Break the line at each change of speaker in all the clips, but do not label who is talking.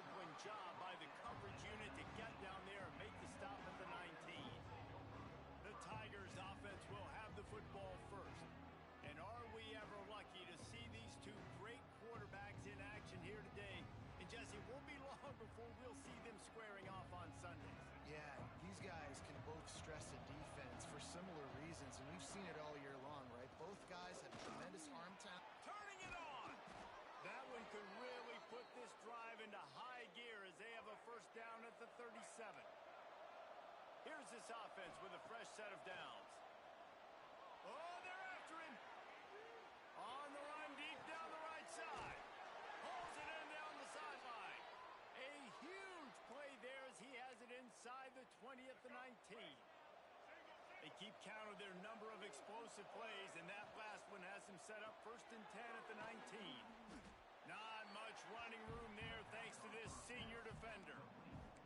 disciplined job by the coverage unit to get down there and make the stop at the 19. The Tigers offense will have the football first. And are we ever lucky to see these two great quarterbacks in action here today? And Jesse, it won't be long before we'll see them squaring off on Sundays.
Yeah, these guys can both stress the defense for similar reasons, and we've seen it all year long, right? Both guys have tremendous arm talent.
Turning it on! That one could really put this drive into high gear as they have a first down at the 37. Here's this offense with a fresh set of downs. Oh, they're after him. On the run, deep down the right side. Pulls it in down the sideline. A huge play there as he has it inside the 20 at the 19. They keep count of their number of explosive plays, and that last one has them set up 1st and 10 at the 19. Not much running room there thanks to this senior defender.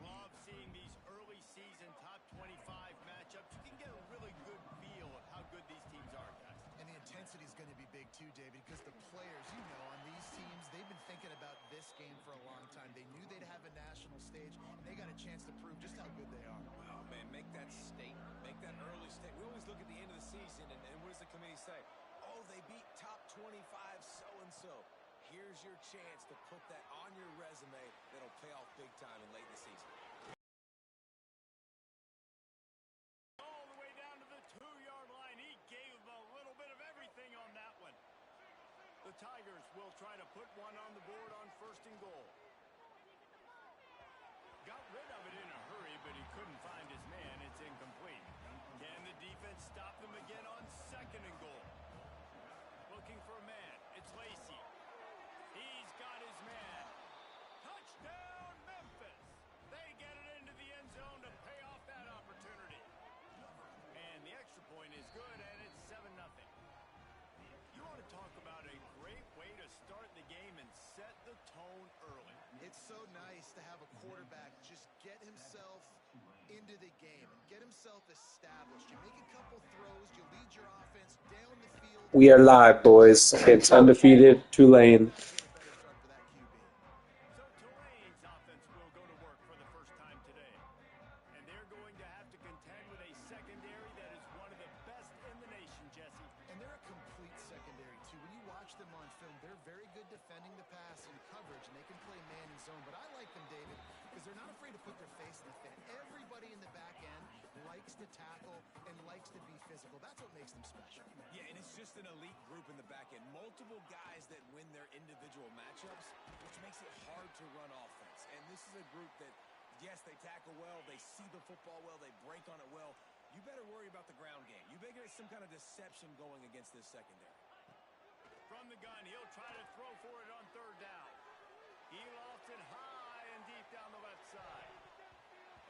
Love seeing these early season top 25 matchups. You can get a really good feel of how good these teams are, guys.
And the intensity is going to be big too, David, because the players, you know, on these teams, they've been thinking about this game for a long time. They knew they'd have a national stage, and they got a chance to prove just how good they are.
Oh, man, make that statement. Make that early statement. We always look at the end of the season, and what does the committee say? Oh, they beat top 25 so-and-so. Here's your chance to put that on your resume that'll pay off big time in late in the season.
All the way down to the 2-yard line. He gave a little bit of everything on that one. The Tigers will try to put one on the board on 1st and goal. Got rid of it in a hurry, but he couldn't find his man. It's incomplete. Can the defense stop them again on 2nd and goal? Looking for a man. It's Lacey. He's got his man. Touchdown, Memphis. They get it into the end zone to pay off that opportunity. And the extra point is good, and it's 7-0. You want to talk about a great way to start the game and set the tone early.
It's so nice to have a quarterback just get himself into the game, get himself established. You make a couple throws, you lead your offense down the field.
We are live, boys. It's undefeated Tulane.
So Tulane's offense will go to work for the first time today. And they're going to have to contend with a secondary that is one of the best in the nation, Jesse.
And they're a complete secondary, too. When you watch them on film, they're very good defending the pass and coverage, and they can play man and zone. But I like them, David, because they're not afraid to put their face in the fan. Everybody in the back end likes to tackle and likes to be physical. That's what makes them special.
Yeah, and it's just an elite group in the back end. Multiple guys that win their individual matchups, which makes it hard to run offense. And this is a group that, yes, they tackle well, they see the football well, they break on it well. You better worry about the ground game. You better get some kind of deception going against this secondary.
From the gun, he'll try to throw for it on 3rd down. He lofts it high and deep down the left side.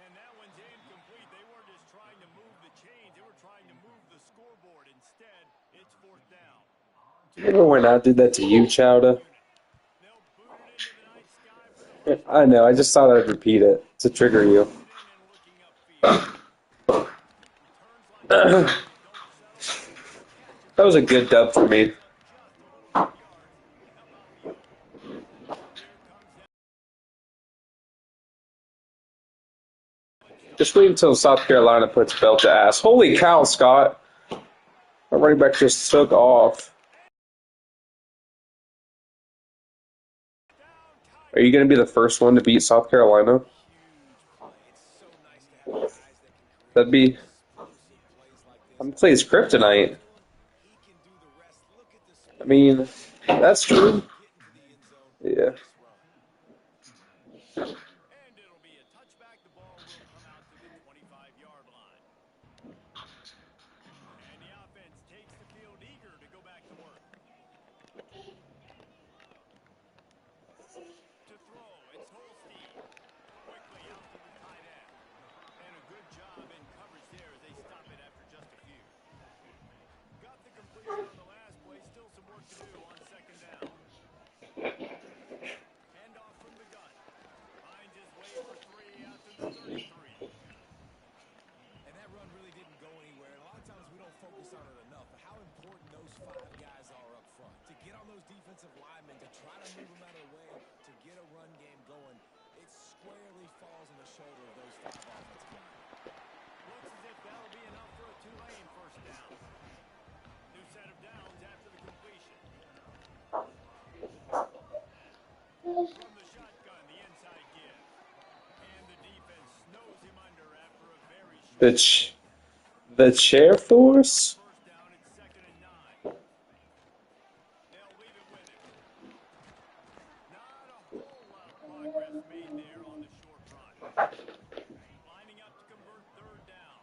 And that one's incomplete. They weren't just trying to move the chains. They were trying to move the scoreboard. Instead, it's 4th down.
Remember when I did that to you, Chowda? I know, I just thought I'd repeat it to trigger you. That was a good dub for me. Just wait until South Carolina puts belt to ass. Holy cow, Scott. Our running back just took off. Are you going to be the first one to beat South Carolina? That'd be... I'm going to play his kryptonite. I mean, that's true. Yeah.
And it'll be a touchback. The ball will come out to the 25-yard line. And the offense takes the field eager to go back to work. To throw, it's Holstein. Quickly out to the tight end. And a good job in coverage there as they stop it after just a few. Got the completion on the last play. Still some work to do on 2nd down. Handoff from the gun. Finds his way for 3 out to the 33.
And that run really didn't go anywhere. And a lot of times we don't focus on it enough, but how important those 5 guys are up front. To get on those defensive linemen, to try to move them out of the way, to get a run game going.
From the shotgun, the inside give. And the defense snows him under after a very
The
short gain.
the chair force.
First down, it's 2nd and 9. They'll leave it with him. Not a whole lot of progress made there on the short run. Lining up to convert 3rd down.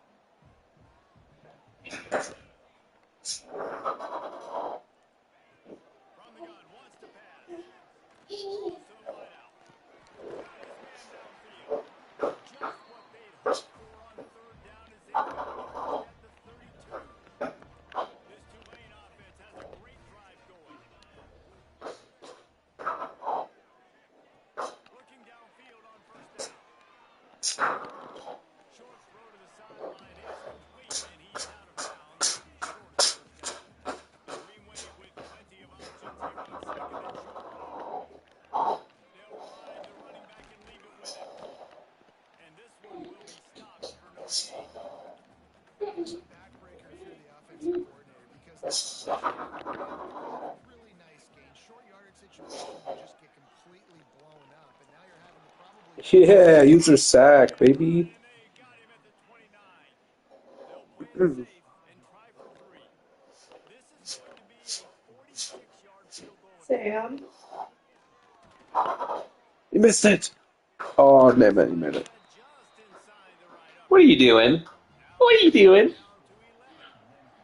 From the gun, wants to pass. Throws to the wideout. Got his man downfield. Just what they'd hoped for on 3rd down as they pick up a first at the 32. This Tulane offense has a great drive going. Looking downfield on 1st down. Short throw to the sideline is complete, and he's out of bounds, short of the 1st down. The Green Wave with plenty of options here on 2nd and short. They'll ride the running back and leave it with him. And this one will be stopped for no gain.
It's a backbreaker if you're the offensive coordinator because the really nice gain. Short yardage situation will just get completely blown up, and now you're having to probably
Yeah, user sack, baby.
And they got him at the 29. They'll play it safe and try for 3. This is going to be a 46-yard field goal.
Sam.
You missed it. Oh, damn it, you made it.
Just inside the right
What are you doing? What are you doing?
down to 11.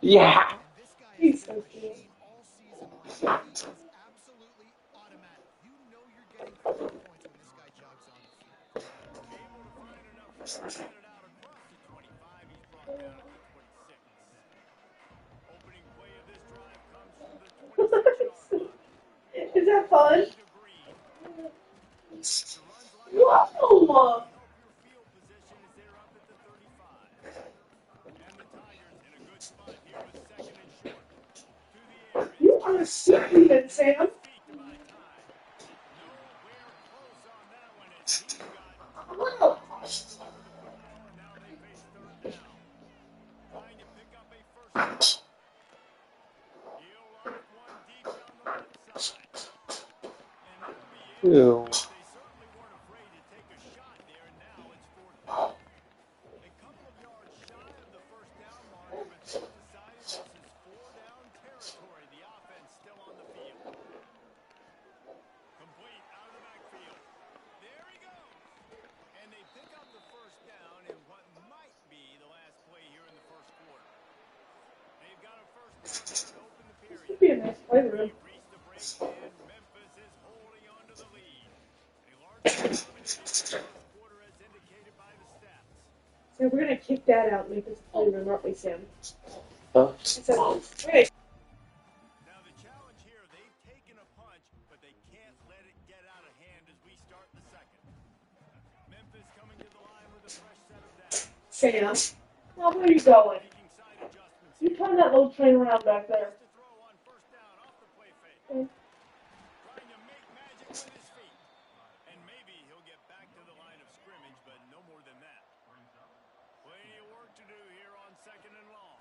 Yeah.
And this guy has
He's
been
so
a
cute.
machine all season long. He is absolutely automatic. You know you're getting 3 points when this guy jogs on the field.
Able to find enough room to get it out across the 25. He's brought down at the 26. Opening play of this drive comes from the 26-yard line.
Is that fun?
To Green. The runs line
Whoa!
help your field position as they're up at the 35. And the Tigers in a good spot here with 2nd and short. To the air.
You are stupid, Sam.
Feet to buy time. Nowhere close on that one as he got
Wow.
trying to deliver the football, and now they face 3rd down. Trying to pick up a first down. He'll lock one deep down the left side. And they'll be able
Ew.
to, they certainly weren't afraid to take a shot there, and now it's 4th down. A couple of yards shy of the first down marker, but they've decided this is 4-down territory. The offense still on the field. Complete out of the backfield. There he goes. And they pick up the first down in what might be the last play here in the first quarter. They've got a first down here to open the period.
Should be a nice playroom.
We've reached the break, and Memphis is holding on to the lead. A largely dominated first quarter as indicated by the stats.
So we're gonna kick that out and make this a playroom, aren't we, Sam?
Huh?
I said, we're gonna
Now the challenge here, they've taken a punch, but they can't let it get out of hand as we start the second. Memphis coming to the line with a fresh set of downs.
Sam. Now where are you going?
Making side adjustments
You
here.
turn that little train around back there.
To throw on first down off the play fake.
Okay.
Trying to make magic with his feet. And maybe he'll get back to the line of scrimmage, but no more than that. Plenty of work to do here on 2nd and long.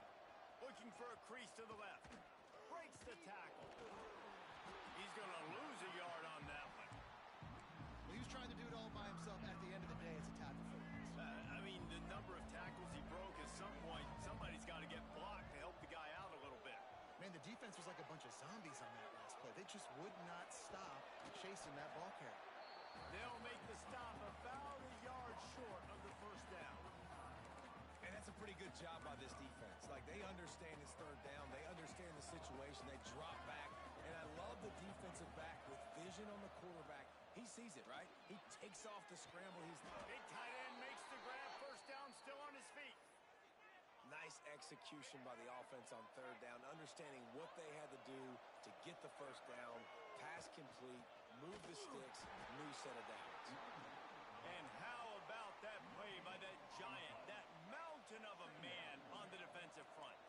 Looking for a crease to the left. Breaks the tackle. He's going to lose a yard on that one.
Well, he was trying to do it all by himself. At the end of the day, it's a tackle for loss.
I mean, the number of tackles he broke at some point, somebody's got to get blocked to help the guy out a little bit.
Man, the defense was like a bunch of zombies on that last play. They just would not stop chasing that ball carrier.
They'll make the stop about a yard short of the first down.
And that's a pretty good job by this defense. Like, they understand it's 3rd down. They understand the situation. They drop back. And I love the defensive back with vision on the quarterback. He sees it, right? He takes off the scramble. He's
Big tight end makes the grab. First down, still on his feet.
nice execution by the offense on 3rd down, understanding what they had to do to get the first down, pass complete, move the sticks, new set of downs.
And how about that play by that giant, that mountain of a man on the defensive front?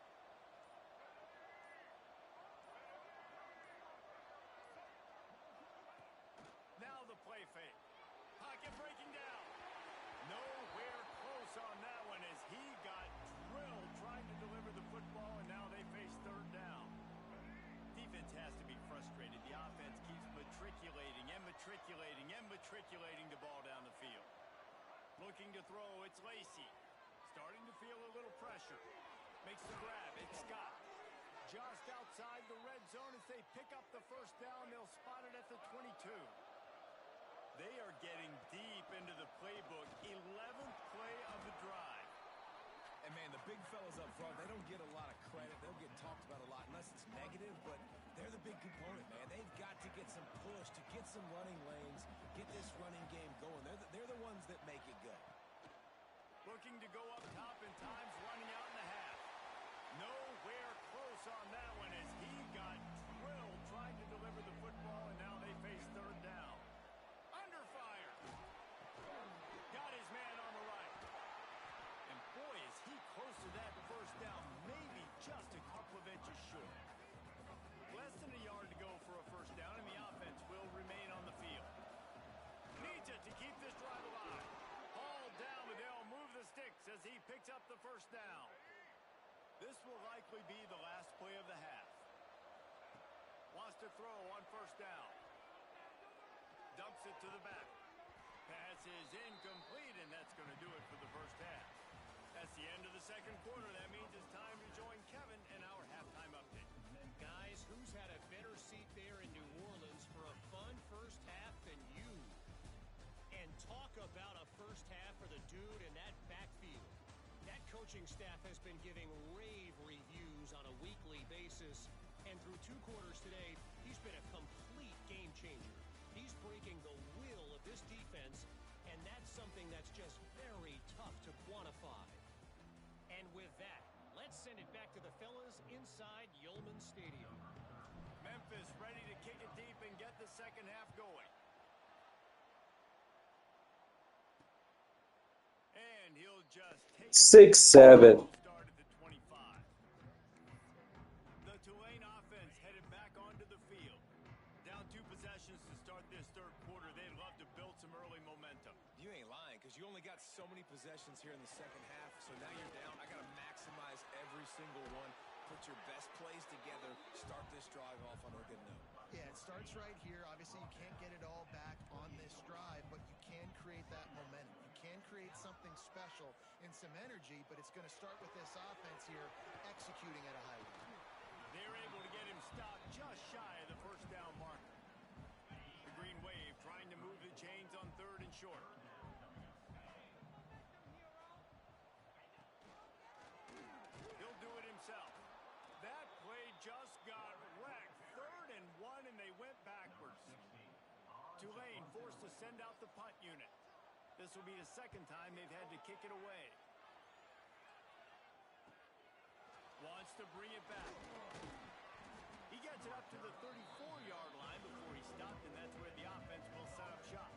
Now the play fake. Pocket breaking down. Nowhere close on that one as he got drilled trying to deliver the football, and now they face 3rd down. defense has to be frustrated. The offense keeps matriculating and matriculating and matriculating the ball down the field. Looking to throw, it's Lacey. Starting to feel a little pressure. Makes the grab, it's Scott. Just outside the red zone as they pick up the first down. They'll spot it at the 22. They are getting deep into the playbook. 11th play of the drive.
And, man, the big fellas up front, they don't get a lot of credit. They'll get talked about a lot unless it's negative, but they're the big component, man. They've got to get some push, to get some running lanes, get this running game going. They're the ones that make it go.
Looking to go up top in times, running out in the half. Nowhere close on that one as he got drilled trying to deliver the football, and now they face third down. Under fire. Got his man on the right. And boy, is he close to that first down, maybe just a couple of inches short. Less than a yard to go for a first down, and the offense will remain on the field. Needs it to keep this drive alive. Hauled down, but they'll move the sticks as he picks up the first down. This will likely be the last play of the half. Wants to throw on first down. Dumps it to the back. Pass is incomplete, and that's going to do it for the first half. That's the end of the second quarter. That means it's time to join Kevin in our halftime update.
And guys, who's had a better seat there in New Orleans for a fun first half than you? And talk about a first half for the dude in that backfield. That coaching staff has been giving rave reviews on a weekly basis. And through 2 quarters today, he's been a complete game changer. He's breaking the will of this defense, and that's something that's just very tough to quantify. And with that, let's send it back to the fellas inside Yulman Stadium.
Memphis ready to kick it deep and get the second half going. And he'll just take
6-7.
start at the 25. The Tulane offense headed back onto the field. Down 2 possessions to start this third quarter. They'd love to build some early momentum.
You ain't lying, because you only got so many possessions here in the second half, so now you're down. I got to maximize every single one. Put your best plays together. Start this drive off on a good note.
Yeah, it starts right here. Obviously, you can't get it all back on this drive, but you can create that momentum. You can create something special and some energy, but it's going to start with this offense here executing at a high level.
They're able to get him stopped just shy of the first down marker. The Green Wave trying to move the chains on third and short. He'll do it himself. That play just got wrecked. 3rd and 1, and they went backwards. Tulane forced to send out the punt unit. This will be the second time they've had to kick it away. Wants to bring it back. He gets it up to the 34-yard line before he stopped, and that's where the offense will set up shop.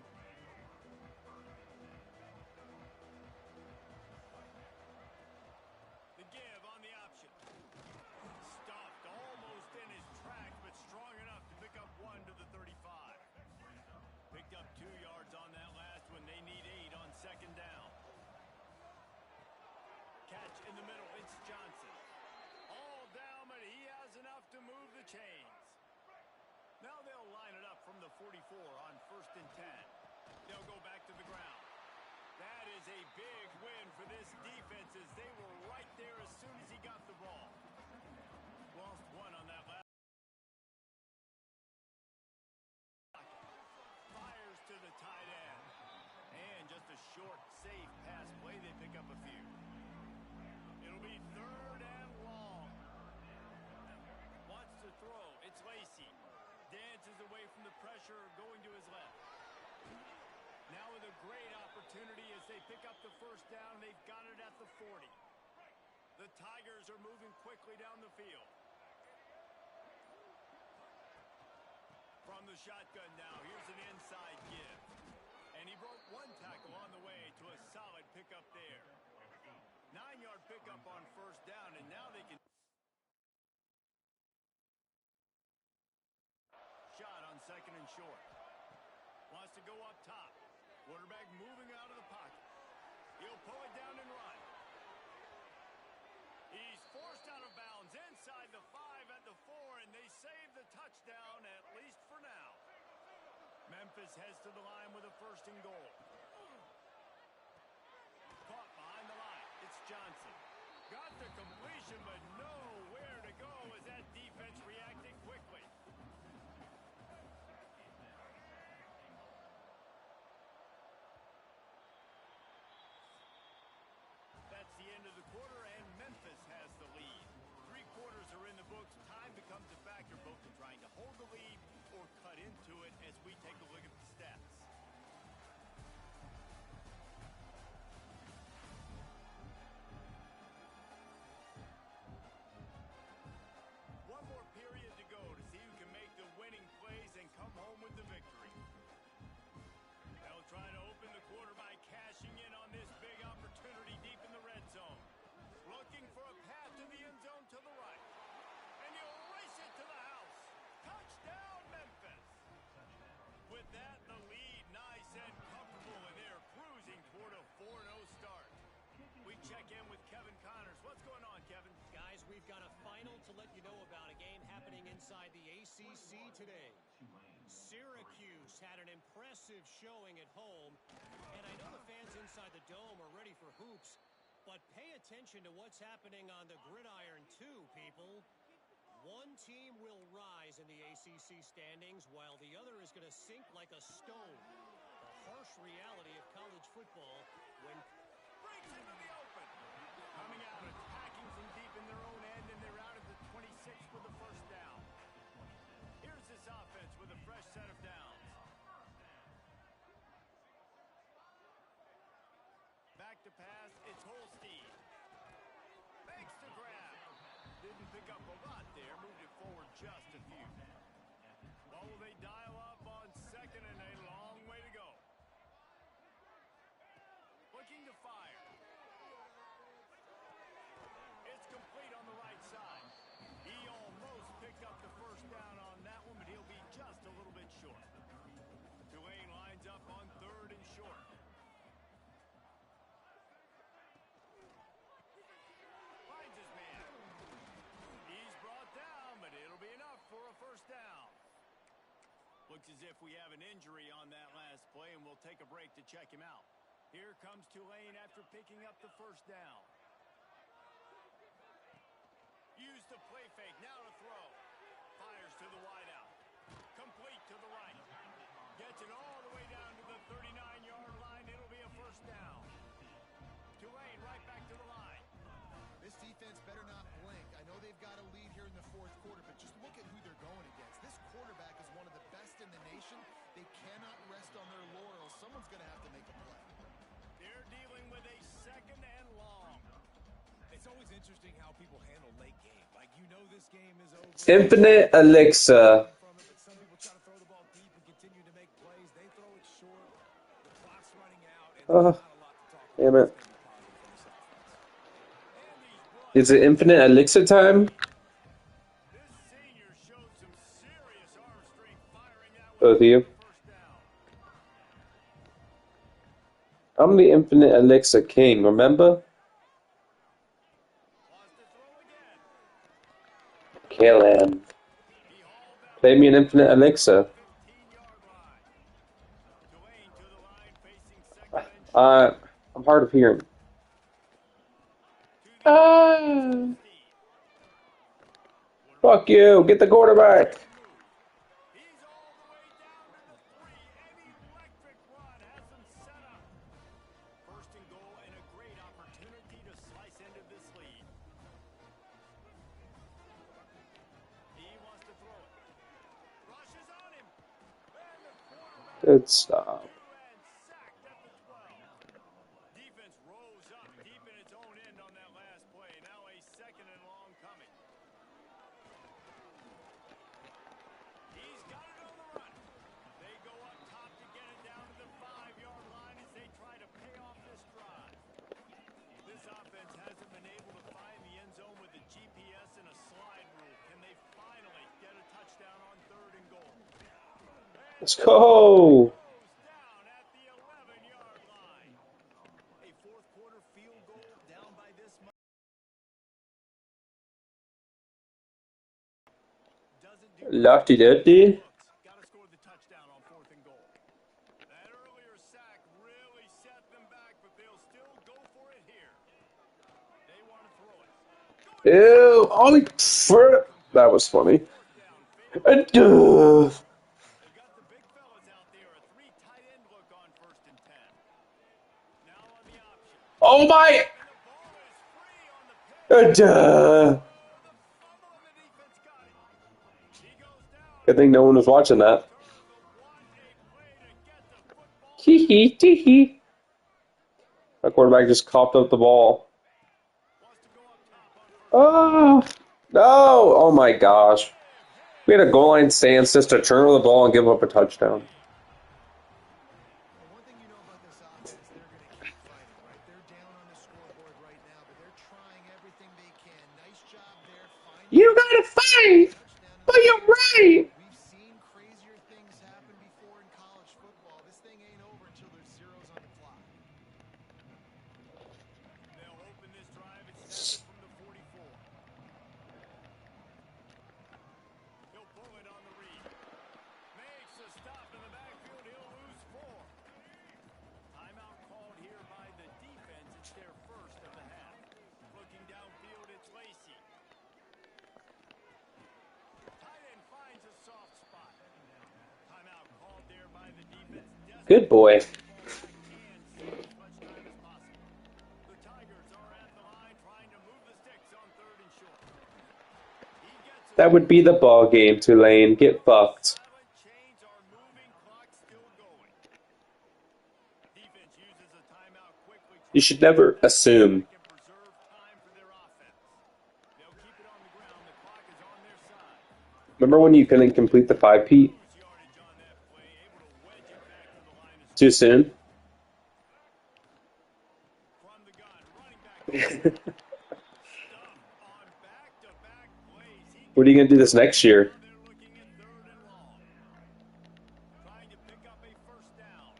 The give on the option. Stuffed almost in his tracks, but strong enough to pick up 1 to the 35. Picked up 2 yards on that last one. They need 8 on second down. Catch in the middle. It's Johnson. All down, but he has enough to move the chains. Now they'll line it up from the 44 on 1st and 10. They'll go back to the ground. That is a big win for this defense as they were right there as soon as he got the ball. Lost 1 on that last. Fires to the tight end. And just a short, safe pass play. They pick up a few. It'll be 3rd and long. Wants to throw. It's Lacey. Dances away from the pressure, going to his left. Now with a great opportunity as they pick up the first down. They've got it at the 40. The Tigers are moving quickly down the field. From the shotgun now, here's an inside give. And he broke 1 tackle on the way to a solid pickup there. 9-yard pickup on first down, and now they can... Shot on 2nd and short. Wants to go up top. Quarterback moving out of the pocket. He'll pull it down and run. He's forced out of bounds inside the 5 at the 4, and they save the touchdown, at least for now. Memphis heads to the line with a 1st and goal. Caught behind the line. It's Johnson. Got the completion, but nowhere to go as that defense reacted quickly. That's the end of the quarter, and Memphis has the lead. 3 quarters are in the books. Time becomes a factor both in trying to hold the lead or cut into it as we take a look at the stats. One more period to go to see who can make the winning plays and come home with the victory. They'll try to open the quarter by cashing in on this big opportunity deep in the red zone. Looking for a path to the end zone to the right. And you'll race it to the house. Touchdown, Memphis. With that, the lead nice and comfortable, and they're cruising toward a 4-0 start. We check in with Kevin Connors. What's going on, Kevin?
Guys, we've got a final to let you know about, a game happening inside the ACC today. Syracuse had an impressive showing at home, and I know the fans inside the dome are ready for hoops, but pay attention to what's happening on the gridiron too, people. One team will rise in the ACC standings while the other is going to sink like a stone. The harsh reality of college football when
Breaks into the open. Coming out, attacking from deep in their own end, and they're out of the 26 with the 1st down. Here's this offense with a fresh set of downs. Back to pass, it's Holstein. Makes the grab. Didn't pick up a lot there, moved it forward just a few. What will they dial up on 2nd and a long way to go? Looking to fire. It's complete on the right side. He almost picked up the 1st down on that one, but he'll be just a little bit short. Tulane lines up on 3rd and short. Finds his man. He's brought down, but it'll be enough for a 1st down. Looks as if we have an injury on that last play, and we'll take a break to check him out. Here comes Tulane after picking up the 1st down. Use the play fake, now to throw. Fires to the wideout. Complete to the right. Gets it all the way down to the 39-yard line. It'll be a 1st down. Tulane right back to the line.
This defense better not blink. I know they've got a lead here in the 4th quarter, but just look at who they're going against. This quarterback is one of the best in the nation. They cannot rest on their laurels. Someone's going to have to make a play.
They're dealing with a 2nd and long.
It's always interesting how people handle late game. Like, you know this game is over.
Infinite Elixir.
Some people try to throw the ball deep and continue to make plays. They throw it short. The clock's running out, and there's not a lot to talk about.
Damn it.
It's gonna be positive for this offense.
Is it Infinite Elixir time?
This senior showed some serious arm strength firing that one.
Both of you.
1st down.
I'm the Infinite Elixir King, remember?
Wants to throw again.
Kill him.
He hauled that
Play me an Infinite Elixir.
15-yard line. Tulane to the line facing 2nd and short.
I'm hard of hearing. Fuck you, get the quarterback.
He's all the way down to the 3. An electric run has him set up. 1st and goal and a great opportunity to slice into this lead. He wants to throw it. Rushes on him. And the quarterback
Good stop.
and sacked at the 12. Defense rose up deep in its own end on that last play. Now a 2nd and long coming. He's got it on the run. They go up top to get it down to the 5-yard line as they try to pay off this drive. This offense hasn't been able to find the end zone with the GPS and a slide rule. Can they finally get a touchdown on 3rd and goal?
Let's go.
Down at the 11-yard line. A 4th quarter field goal down by this much. Doesn't
Lefty diddy.
Got to score the touchdown on 4th and goal. That earlier sack really set them back, but they'll still go for it here. They want to throw it.
Ew. Oh, that was funny.
4th down. Favorite. They've got the big fellas out there. A 3 tight end look on 1st and 10. Now on the option.
Oh my.
And the ball is free on the pitch.
Duh.
Oh, the fumble and the defense got it. He goes down.
Good thing no one was watching that.
Turnover. What a play to get the football.
Hee hee tee hee. My quarterback just coughed up the ball.
Wants to go up top on 1st.
Oh no! Oh my gosh. We had a goal line stance just to turn over the ball and give up a touchdown.
Well, one thing you know about this offense, they're going to keep fighting, right? They're down on the scoreboard right now, but they're trying everything they can. Nice job there.
You gotta fight for your right.
We've seen crazier things happen before in college football. This thing ain't over until there's zeros on the clock.
They'll open this drive and snap it from the 44. He'll pull it on the read. Makes a stop in the backfield. He'll lose 4. Timeout called here by the defense. It's their first of the half. Looking downfield, it's Lacey. Tight end finds a soft spot. Timeout called there by the defense.
Good boy.
And save as much time as possible. The Tigers are at the line trying to move the sticks on 3rd and short. He gets it.
That would be the ball game, Tulane. Get fucked.
Silent chains are moving, clock still going. Defense uses a timeout quickly.
You should never assume.
Can preserve time for their offense. They'll keep it on the ground. The clock is on their side.
Remember when you couldn't complete the 5-peat?
Lose yardage on that play, able to wedge it back to the line of
Too soon?
from the gun. Running back stuffed on back-to-back plays.
What are you gonna do this next year?
They're looking at 3rd and long. Trying to pick up a 1st down.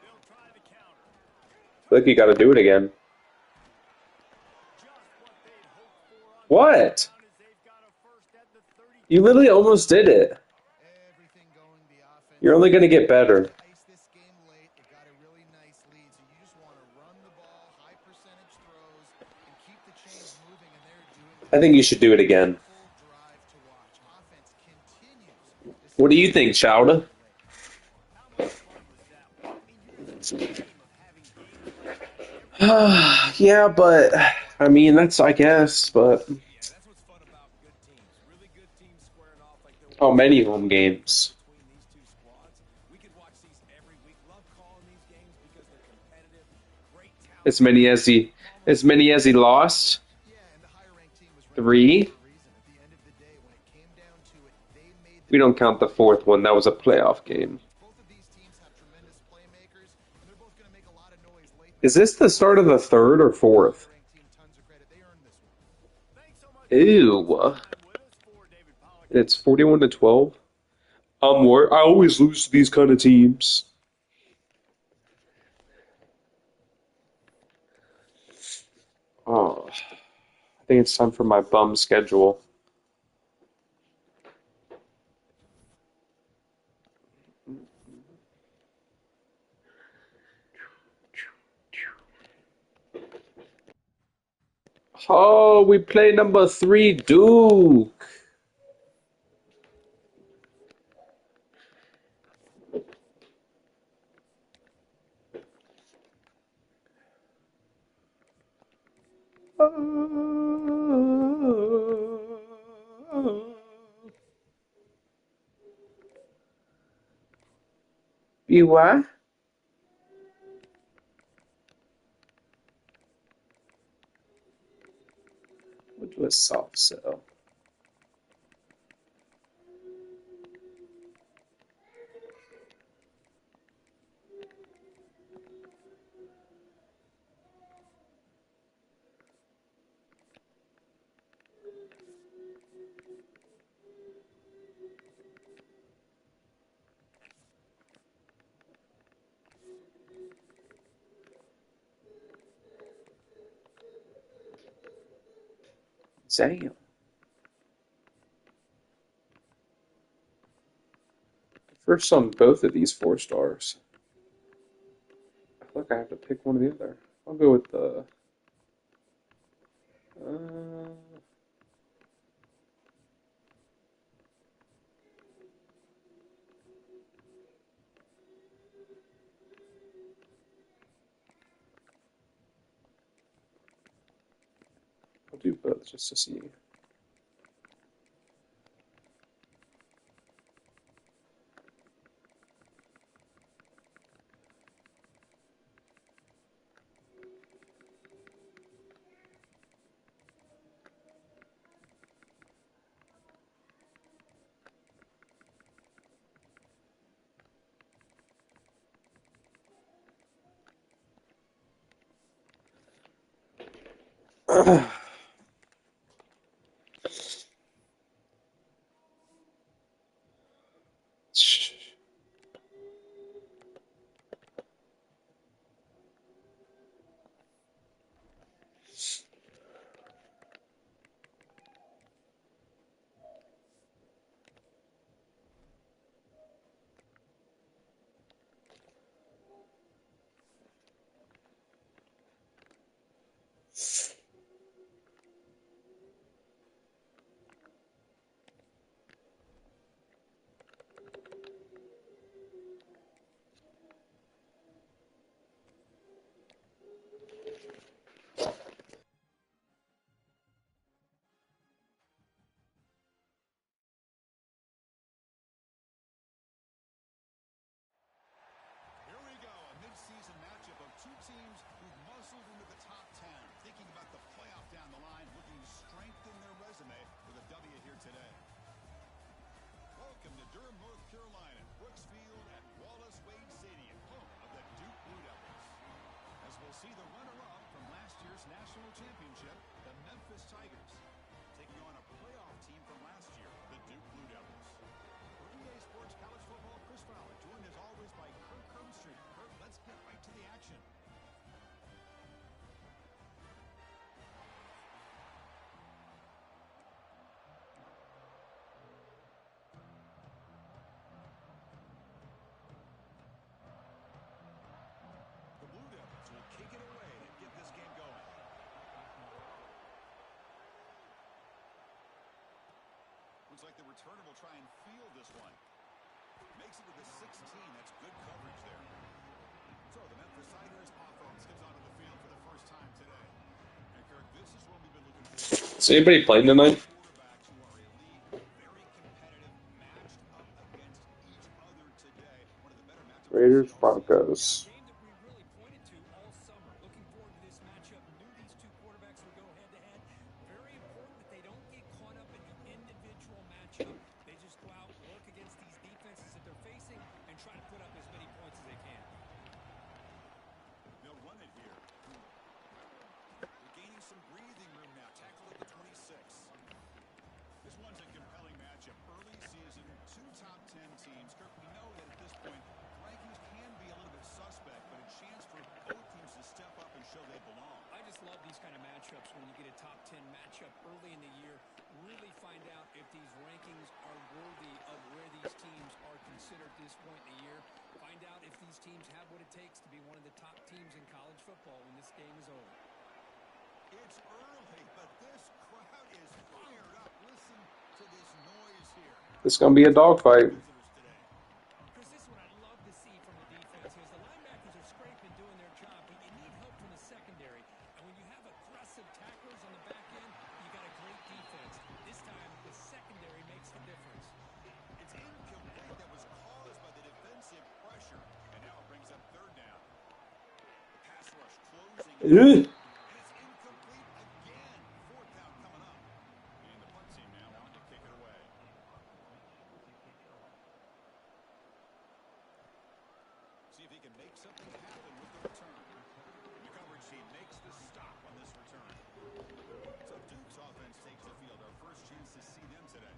They'll try the counter.
I feel like you gotta do it again.
Just what they'd hoped for on
What?
down as they've got a 1st at the 30.
You literally almost did it.
Everything going the offense.
You're only gonna get better.
Ice this game late. They got a really nice lead, so you just want to run the ball, high percentage throws, and keep the chains moving, and they're doing
I think you should do it again.
full drive to watch. Offense continues.
What do you think, Chowda?
How much fun was that one? I mean, you're in the game of having games like that every
Yeah, but I mean that's I guess, but
Yeah, that's what's fun about good teams. Really good teams squaring off like there
how
was
many home games?
between these two squads. We could watch these every week. Love calling these games because they're competitive. Great talent.
As many as he lost.
Yeah, and the higher ranked team was
3.
for a reason. At the end of the day, when it came down to it, they made
We don't count the 4th one. That was a playoff game.
both of these teams have tremendous playmakers, and they're both going to make a lot of noise late.
Is this the start of the 3rd or 4th?
Ranked team tons of credit. They earned this one.
Thanks so much
Ew.
for time with us for David Pollock.
It's 41-12. I always lose to these kind of teams. Oh, I think it's time for my bum schedule. Oh, we play number 3, Duke. You what? We'll do a soft sell. Damn. First on both of these 4 stars. I feel like I have to pick one or the other. I'll go with the. I'll do both just to see.
Here we go, a mid-season matchup of two teams who've muscled into the top 10, thinking about the playoff down the line, looking to strengthen their resume with a W here today. Welcome to Durham, North Carolina, Brooks Field at Wallace Wade Stadium, home of the Duke Blue Devils. As we'll see the runner-up from last year's national championship, the Memphis Tigers, taking on a playoff team from last year, the Duke Blue Devils. For EA Sports College Football, Chris Fowler, joined as always by Kirk Herbstreit. Kirk, let's get right to the action. The Blue Devils will kick it away to get this game going. Looks like the returner will try and field this one. Makes it to the 16. That's good coverage there. So the Memphis Tigers offense comes onto the field for the first time today. And Kirk, this is what we've been looking for.
Is anybody playing tonight?
Quarterbacks who are elite, very competitive, matched up against each other today. One of the better matchups.
Raiders, Broncos.
Game that we really pointed to all summer. Looking forward to this matchup. Knew these two quarterbacks would go head-to-head. Very important that they don't get caught up in the individual matchup. They just go out, work against these defenses that they're facing, and try to put up as many points as they can.
They'll run it here. They're gaining some breathing room now. Tackle at the 26. This one's a compelling matchup. Early season, two top 10 teams. Kirk, we know that at this point, rankings can be a little bit suspect, but a chance for both teams to step up and show they belong.
I just love these kind of matchups when you get a top 10 matchup early in the year. Really find out if these rankings are worthy of where these teams are considered at this point in the year. Find out if these teams have what it takes to be one of the top teams in college football when this game is over.
It's early, but this crowd is fired up. Listen to this noise here.
This is gonna be a dogfight.
Visitors today.
Chris, this is what I love to see from the defense is the linebackers are scraping, doing their job, but you need help from the secondary. And when you have aggressive tacklers on the back end, you got a great defense. This time, the secondary makes the difference.
It's incomplete. That was caused by the defensive pressure. And now it brings up third down. The pass rush closing. And it's incomplete again. Fourth down coming up. And the punt team now wanting to kick it away. See if he can make something happen with the return. The coverage team makes the stop on this return. So Duke's offense takes the field. Our first chance to see them today.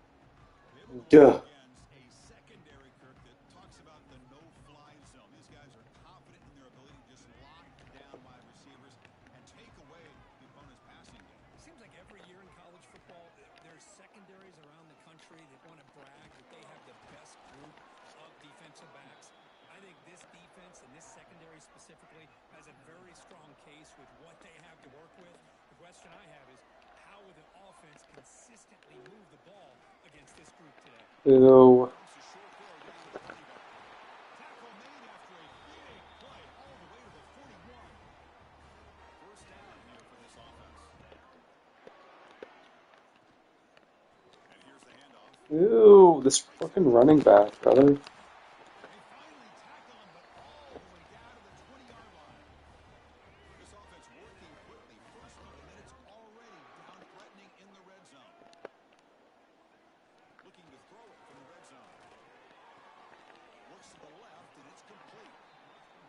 They will go
Duh.
against a secondary, Kirk, that talks about the no-fly zone. These guys are confident in their ability to just lock down wide receivers and take away the opponent's passing game.
It seems like every year in college football, there's secondaries around the country that want to brag that they have the best group of defensive
defensive backs. I think this defense and this secondary specifically has a very strong case with what they have to work with. The question I have is, how will the offense consistently move the ball against this group today?
Ew.
Tackle made after a big play all the way to the 41. First down here for this offense. And here's the handoff.
Ew, this fucking running back, brother.
They finally tackle him, but all the way down to the 20-yard line. This offense working quickly. First couple minutes already down threatening in the red zone. Looking to throw it from the red zone. Looks to the left, and it's complete.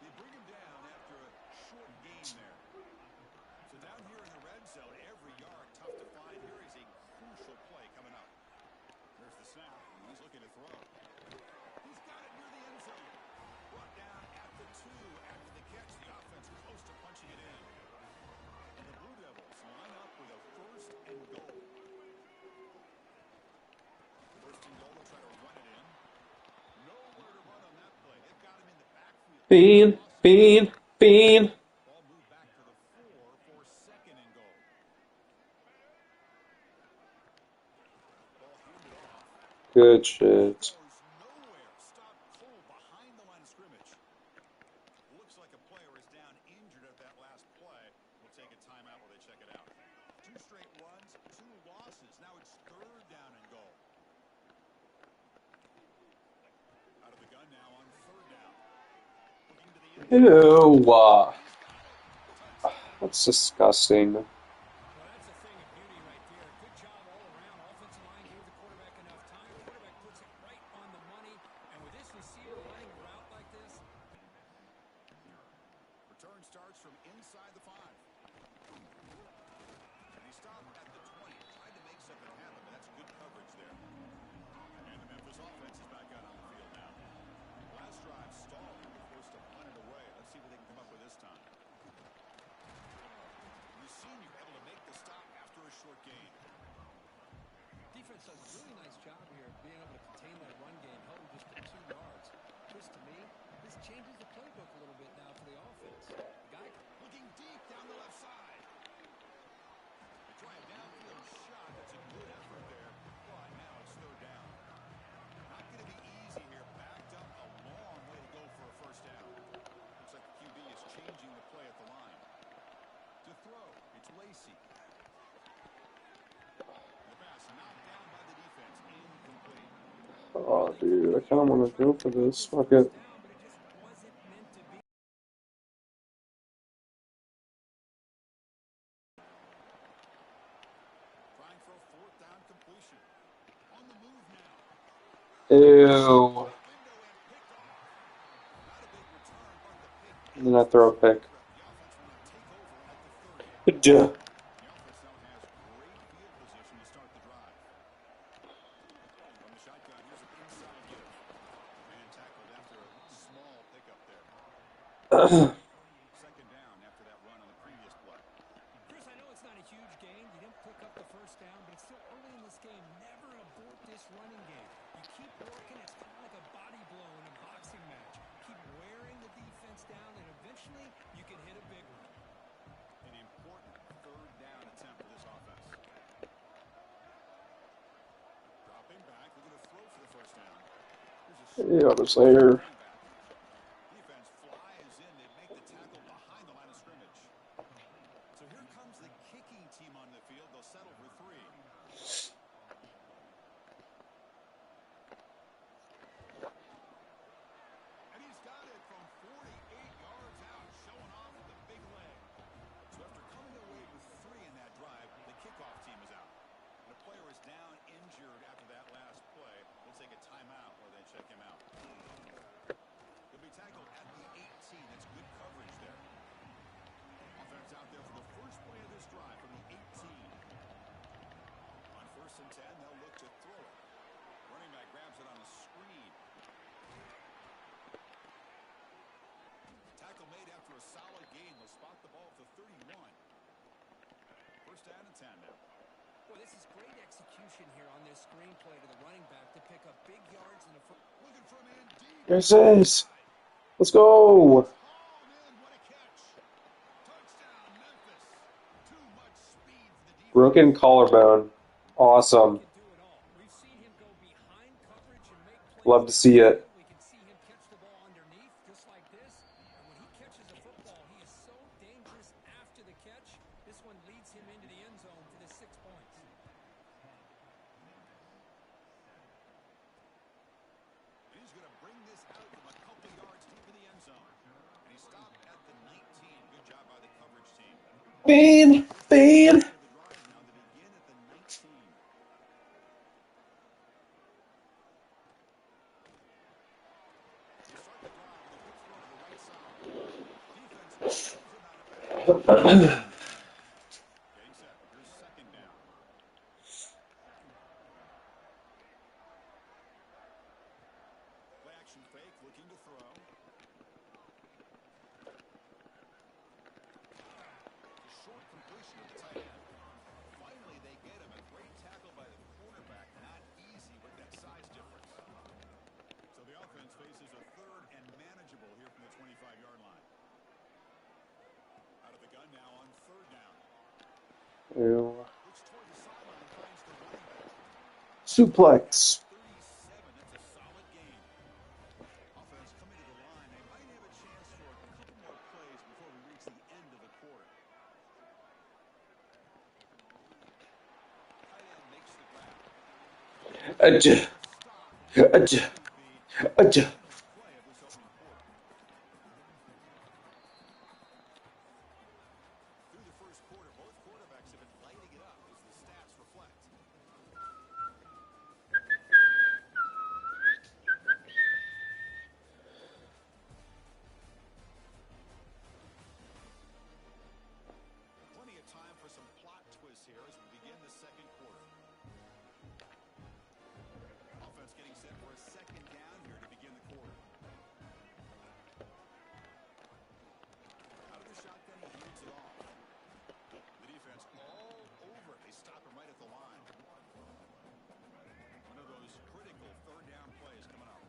They bring him down after a short gain there. So down here in the red zone, every yard tough to find. Here is a crucial play coming up. There's the snap, and he's looking to throw. He's got it near the end zone. Brought down at the 2 after the catch. The offense close to punching it in. And the Blue Devils line up with a first and goal. First and goal, they'll try to run it in. Nowhere to run on that play. They've got him in the backfield.
Bean.
Ball moved back to the 4 for second and goal. Ball handed off.
Good shit.
Goes nowhere. Stop cold behind the line of scrimmage. Looks like a player is down injured at that last play. We'll take a timeout while they check it out. 2 straight runs, 2 losses. Now it's third down and goal. Out of the gun now on third down. Looking to the end.
Ew. That's disgusting.
Well, that's a thing of beauty right there. Good job all around. Offensive line gave the quarterback enough time. Quarterback puts it right on the money. And with this receiver running a route like this,
Return starts from inside the 5. And he stopped at the 20. Tried to make something happen, but that's good coverage there. And the Memphis offense is back out on the field now. Last drive stalled. They were forced to punt it away. Let's see what they can come up with this time. The senior able to make the stop after a short gain.
defense does a really nice job here of being able to contain that run game, held him just to 2 yards. Chris, to me, this changes the playbook a little bit now for the offense. The guy
Looking deep down the left side. They try a downfield shot. That's a good effort there. But now it's third down. Not going to be easy here. Backed up a long way to go for a first down. Looks like the QB is changing the play at the line. To throw, it's Lacey. The pass knocked down by the defense. Incomplete.
Oh, dude, I kind of want to go for this. Fuck it.
down, but it just wasn't meant to be.
Trying for a fourth down completion. On the move now.
Ew.
Window and picked off. Not a big return, but the pick.
And then I throw a pick.
The offense will now take over at the 30.
Duh.
The offense now has great field position to start the drive. From the shotgun, here's an inside give. Man tackled after a small pickup there. Second down after that run on the previous play.
Chris, I know it's not a huge game. You didn't pick up the first down, but it's still early in this game. Never abort this running game. You keep working. It's kind of like a body blow in a boxing match. Keep wearing the defense down, and eventually you can hit a big one.
An important third down attempt for this offense. Dropping back, looking to throw for the first down. Here's a
Yeah, this later.
defense flies in. They make the tackle behind the line of scrimmage. So here comes the kicking team on the field. They'll settle for 3. And he's got it from 48 yards out, showing off with the big leg. So after coming away with 3 in that drive, the kickoff team is out. And a player is down injured after that last play. We'll take a timeout while they check him out. He'll be tackled at the 18. That's good coverage there. Offense out there for the first play of this drive from the 18. On first and 10, they'll look to throw it. Running back grabs it on a screen. Tackle made after a solid gain. They'll spot the ball at the 31. First down and 10 now.
Well, this is great execution here on this screenplay to the running back to pick up big yards in the first.
Looking for a man deep.
There's this. Let's go.
Hauled in. What a catch. Touchdown, Memphis. Too much speed for the defense.
Broken collarbone. Awesome.
Can do it all. We've seen him go behind coverage and make plays.
Love to see it.
We can see him catch the ball underneath just like this. And when he catches a football, he is so dangerous after the catch. This one leads him into the end zone for the 6 points.
And he's going to bring this out from a couple yards deep in the end zone. And he stopped at the 19. Good job by the coverage team.
Bean. Bean.
The drive now to begin at the 19. To start the drive with a quick throw to the right side. Defense pulls him out of bounds. Getting set. Here's second down. Play action fake, looking to throw. A short completion of the tight end. Finally, they get him. A great tackle by the cornerback. Not easy with that size difference. So the offense faces a third and manageable here from the 25-yard line. Out of the gun now on third down.
Ew.
Looks toward the sideline, finds the running back.
Suplex.
37, that's a solid game. Offense coming to the line. They might have a chance for a couple more plays before we reach the end of the quarter. Tight end makes the grab.
Adj. Adj. Adj.
Play of this opening quarter. Through the first quarter, both quarterbacks have been lighting it up as the stats reflect. Plenty of time for some plot twists here as we begin the second quarter. Offense getting set for a second down here to begin the quarter. Out of the shotgun, he hands it off. The defense all over it. They stop him right at the line. One of those critical third down plays coming up.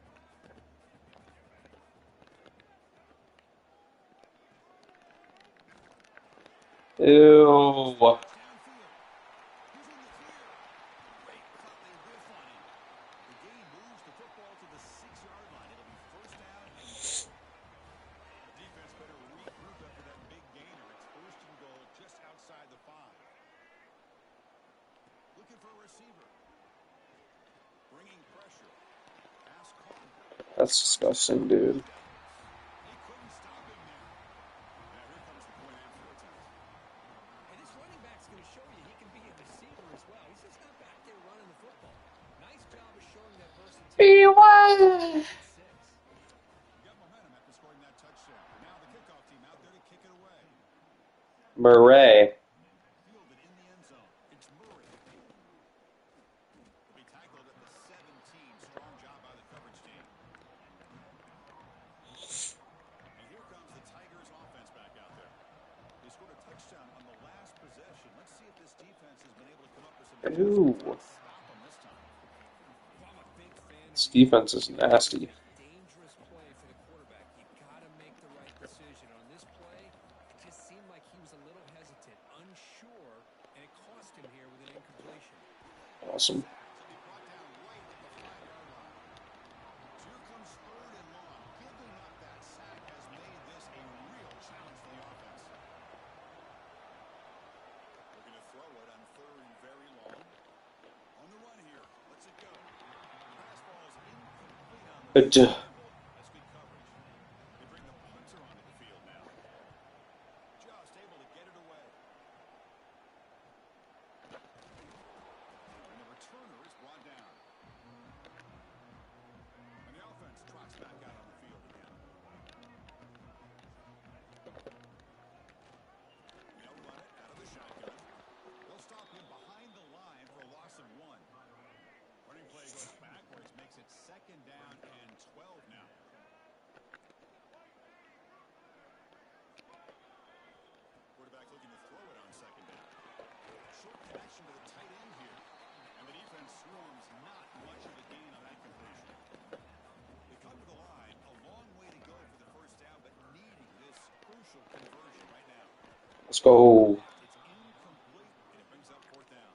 Ew.
Downfield. He's in the clear. Great cut. They whiff on him. The gain moves the football to the 6-yard line. It'll be first down and goal. The defense better regroup after that big gainer. It's first and goal just outside the 5. Looking for a receiver. Bringing pressure. Pass caught.
That's disgusting, dude.
He couldn't stop him there. Now here comes the point after attempt.
And this running back's going to show you he can be a receiver as well. He's just not back there running the football. Nice job of showing that versatility.
Six. Got momentum after scoring that touchdown. And now the kickoff team out there to kick it away.
Murray.
Fielded in the end zone. It's Murray. Will be tackled at the 17. Strong job by the coverage team. And here comes the Tigers offense back out there. They scored a touchdown on the last possession. Let's see if this defense has been able to come up with some
Ew.
to stop them this time.
Well, I'm a big fan
This
of
defense is nasty.
dangerous play for the quarterback. You got to make the right decision. On this play, it just seemed like he was a little hesitant, unsure, and it cost him here with an incompletion.
Awesome.
He'll be brought down right at the 5-yard line. So here comes third and long. Giving up that sack has made this a real challenge for the offense. Looking to throw it on third and very long. On the run here. Let's it go. Pass ball is incomplete on the
Adj.
That's good coverage. They bring the punter onto the field now. Just able to get it away. And the returner is brought down. And the offense trots back out on the field again. They'll run it out of the shotgun. They'll stop him behind the line for a loss of 1. Running play goes backwards, makes it second down and 12 now. Quarterback looking to throw it on second down. Short connection to the tight end
swarms, not much of a gain on that completion. They come to the line, a long way to go for the first down, but needing this crucial conversion right now.
Let's go.
It's incomplete, and it brings up fourth down.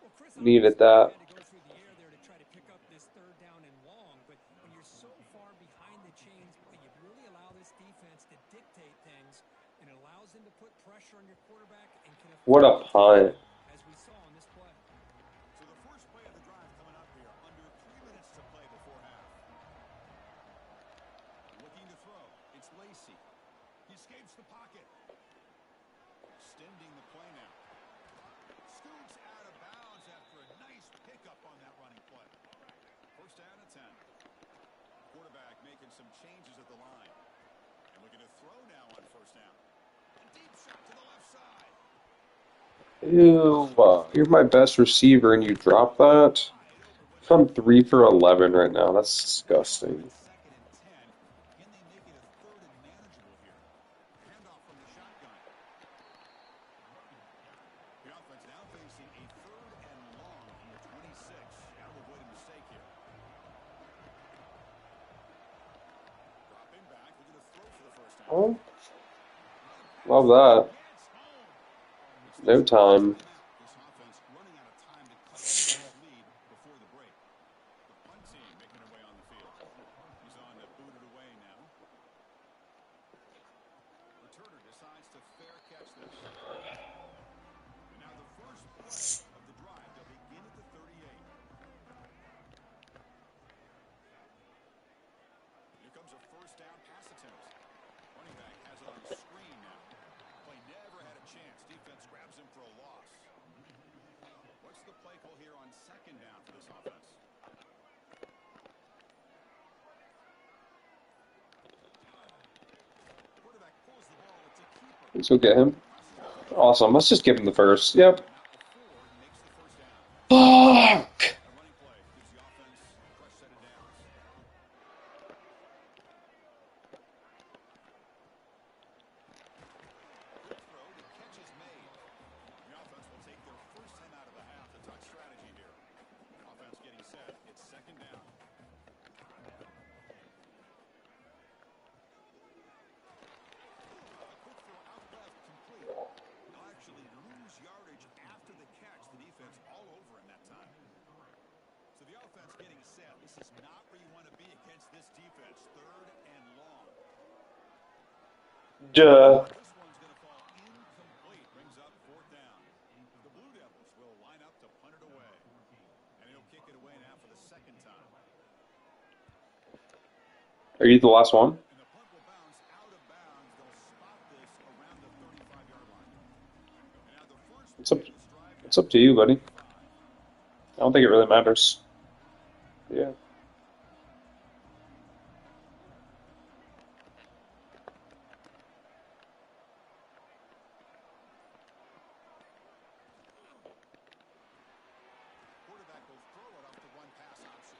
Well, Chris,
Needed
obviously,
that.
you had to go through the air there to try to pick up this third down and long, but when you're so far behind the chains, boy, you really allow this defense to dictate things, and it allows them to put pressure on your quarterback and can
What a punt.
as we saw on this play.
So the first play of the drive coming up here, under 3 minutes to play before half. Looking to throw, it's Lacy. He escapes the pocket. Extending the play now. Scoots out of bounds after a nice pickup on that running play. First down at 10. Quarterback making some changes at the line. And looking to throw now on first down. A deep shot to the left side.
Ew. You're my best receiver and you drop that? I'm 3 for 11 right now. That's disgusting.
Second and 10. Can they make it a third and manageable here? Handoff from the shotgun. The offense now facing a third and long from the 26. Got to avoid a mistake here. Dropping back, looking to throw for the first time.
Oh, love that. No time.
This offense running out of time to cut this lead before the break. The punt team making their way on the field. He's on to boot it away now. Returner decides to fair catch this. And now the first play of the drive. They'll begin at the 38. Here comes a first down pass attempt. Running back has it on screen now. Play never had a chance. Defense grabs him for a loss. What's the play call here on second down for this offense? Quarterback pulls the ball. It's a keeper.
Let's go get him. Awesome. Let's just give him the first. Yep.
Makes the first down.
Fuck.
A running play gives the offense a fresh set of downs. Quick throw, the catch is made. The offense will take their first time out of the half. The tuck strategy here. Offense getting set. It's second down. A quick throw out left, complete. They'll actually lose yardage after the catch. The defense all over him that time. So the offense getting set. This is not where you want to be against this defense. Third and long.
Duh.
This one's going to fall incomplete. Brings up fourth down. The Blue Devils will line up to punt it away. And he'll kick it away now for the second time.
Are you the last one?
And the punt will bounce out of bounds. They'll spot this around the 35-yard line. And now the first
It's up,
play of this drive.
it's up to you, buddy. I don't think it really matters. Yeah.
Quarterback will throw it off the one pass option.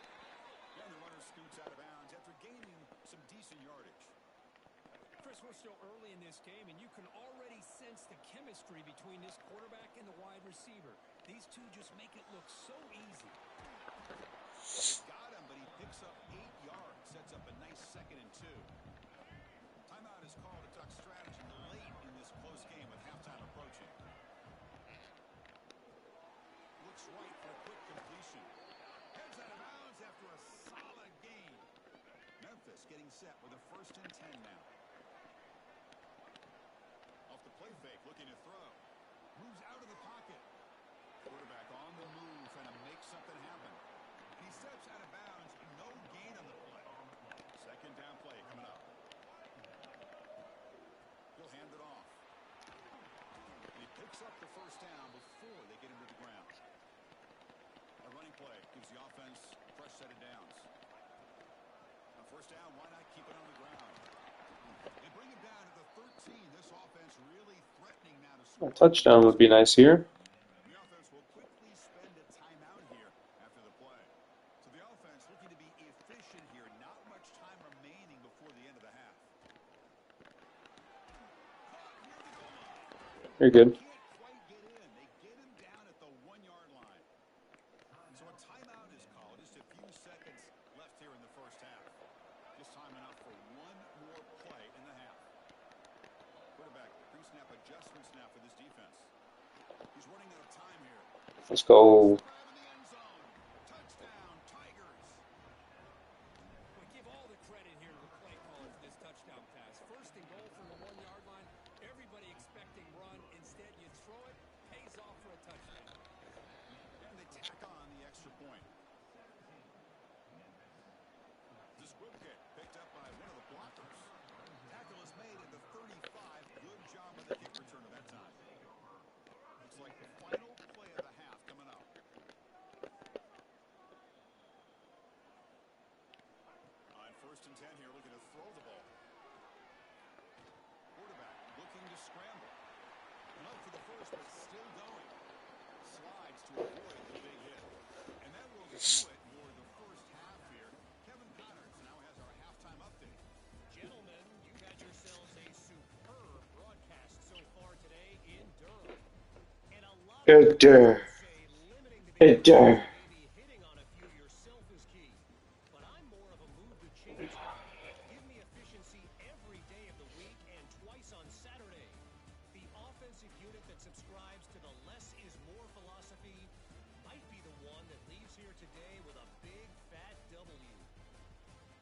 And the runner scoots out of bounds after gaining some decent yardage.
Chris, we're still early in this game, and you can already sense the chemistry between this quarterback and the wide receiver. These two just make it look so easy.
They got him, but he picks up 8 yards. Sets up a nice second and 2. Timeout is called to duck strategy late in this close game with halftime approaching. Looks right for a quick completion. Heads out of bounds after a solid gain. Memphis getting set with a first and 10 now. Off the play fake, looking to throw. Moves out of the pocket. Quarterback on the move, trying to make something happen. And he steps out of bounds. No gain on the play. Second down play coming up. He'll hand it off. And he picks up the first down before they get him to the ground. A running play gives the offense a fresh set of downs. On first down, why not keep it on the ground? They bring him down to the 13. This offense really threatening now to
A
score.
touchdown would be nice here.
The offense will quickly spend a timeout here after the play. So the offense looking to be efficient here. Not much time remaining before the end of the half.
You're good.
Can't quite get in. They get him down at the 1-yard line.
He's running out of time here.
Let's go.
Grab in the end zone. Touchdown, Tigers.
We give all the credit here to the play caller for this touchdown pass. First and goal from the 1-yard line. Everybody expecting run. Instead, you throw it, pays off for a touchdown.
And they tack on the extra point. The squib kick picked up by one of the blockers. Tackle is made at the 35. Good job of the kick return at that time. Looks like the final play of the half coming up. On 1st and 10 here, looking to throw the ball. Quarterback looking to scramble. Up for the first, but still going. Slides to avoid the big hit. And that will do it for the first half here. Kevin Connors now has our halftime update.
Gentlemen, you've had yourselves a superb broadcast so far today in Durham. And a lot of
Good
people say limiting the big
Durham.
maybe hitting on a few yourself is key. But I'm more of a move to change guy. Give me efficiency every day of the week and twice on Saturday. The offensive unit that subscribes to the less is more philosophy might be the one that leaves here today with a big fat W.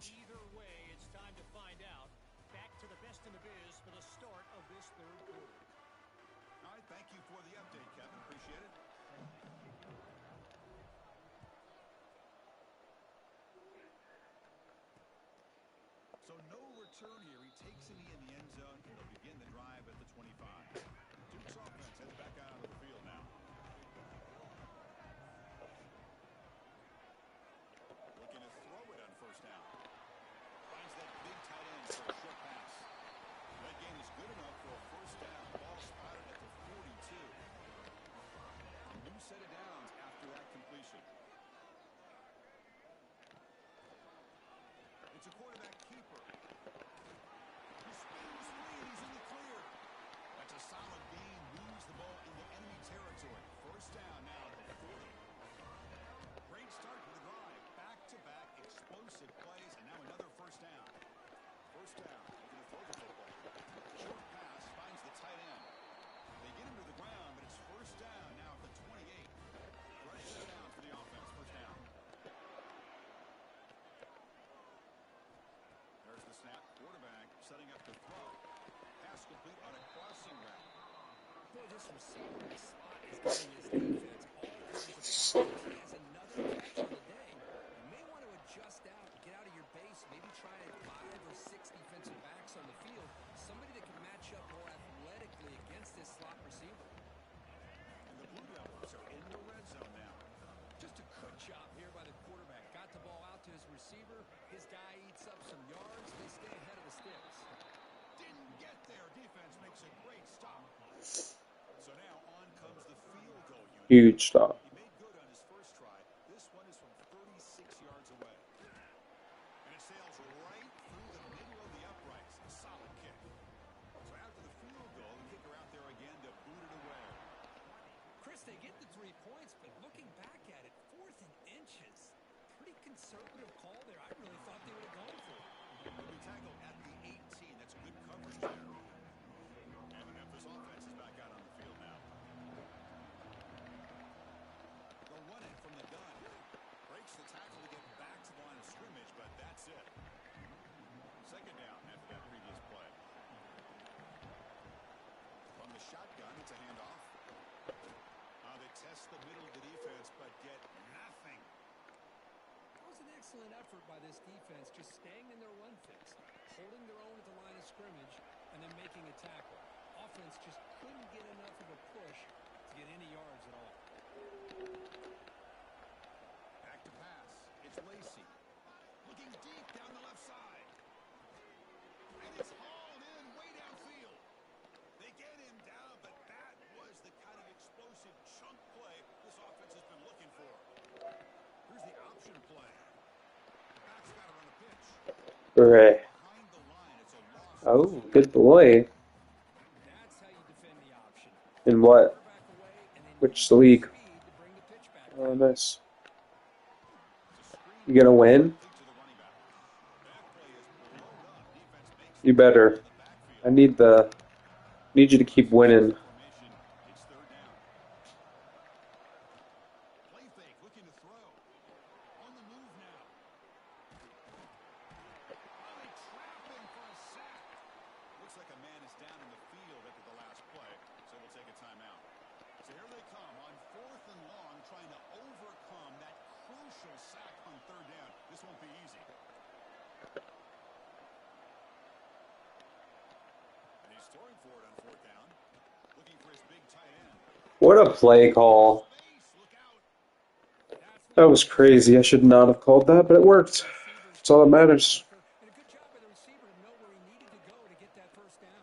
Either way, it's time to find out. Back to the best in the biz for the start of this third quarter.
All right, thank you for the update, Kevin. Appreciate it. So no return here. He takes it in the end zone. They'll begin the drive at the 25. Duke's offense heads back out onto the field now. Looking to throw it on 1st down. Finds that big tight end for a short pass. That gain is good enough for a 1st down. Ball spotted at the 42. New set of downs after that completion. It's a quarterback keeper. He spins free and he's in the clear. That's a solid gain. Moves the ball into enemy territory. 1st down now at the 40. Great start to the drive. Back-to-back explosive plays, and now another 1st down. 1st down. Looking to throw the football. Short pass finds the tight end. They get him to the ground, but it's 1st down now at the 28. Fresh set of downs for the offense. 1st down. There's the snap. Quarterback setting up to throw. Pass complete on a crossing route.
Boy, this receiver in the slot is giving this defense all kinds of problems. He has another catch on the day. You may want to adjust out, get out of your base, maybe try 5 or 6 defensive backs on the field. Somebody that can match up more athletically against this slot receiver.
And the Blue Devils are in the red zone now.
Just a good job here by the quarterback. Got the ball out to his receiver. His guy eats up some yards. They stay ahead of the sticks.
Didn't get there. Defense makes a great stop. So now on comes the field goal unit.
Huge stop.
He made good on his first try. This one is from 36 yards away. And it sails right through the middle of the uprights. A solid kick. So after the field goal, the kicker out there again to boot it away.
Chris, they get the 3 points, but looking back at it, 4th and inches. Pretty conservative call there. I really thought they would have gone for it.
He'll be tackled at the 18. That's good coverage there. And the Memphis offense is back out on the field now. They'll run it from the gun. Breaks the tackle to get back to the line of scrimmage, but that's it. 2nd down after that previous play. From the shotgun, it's a handoff. They test the middle of the defense, but get nothing.
That was an excellent effort by this defense, just staying in their run fix, holding their own at the line of scrimmage, and then making a tackle. Offense just couldn't get enough of a push to get any yards at all.
Back to pass. It's Lacey. Looking deep down the left side. And it's hauled in way downfield. They get him down, but that was the kind of explosive chunk play this offense has been looking for. Here's the option play. The back's got to run a pitch.
Hooray.
Behind the line, it's a loss.
Oh, good boy.
That's how you defend the option.
In what?
Quarterback away, and then
Which
use the
league?
speed to bring the pitch back.
Oh, nice. You gonna win? You better. I need you to keep winning.
us down in the field after the last play, so we'll take a timeout. So here they come on 4th and long, trying to overcome that crucial sack on 3rd down. This won't be easy. And he's throwing for it on 4th down, looking for his big tight end.
What a play call. That was crazy. I should not have called that, but it worked. That's all that matters.
And a good job by the receiver to know where he needed to go to get that first down.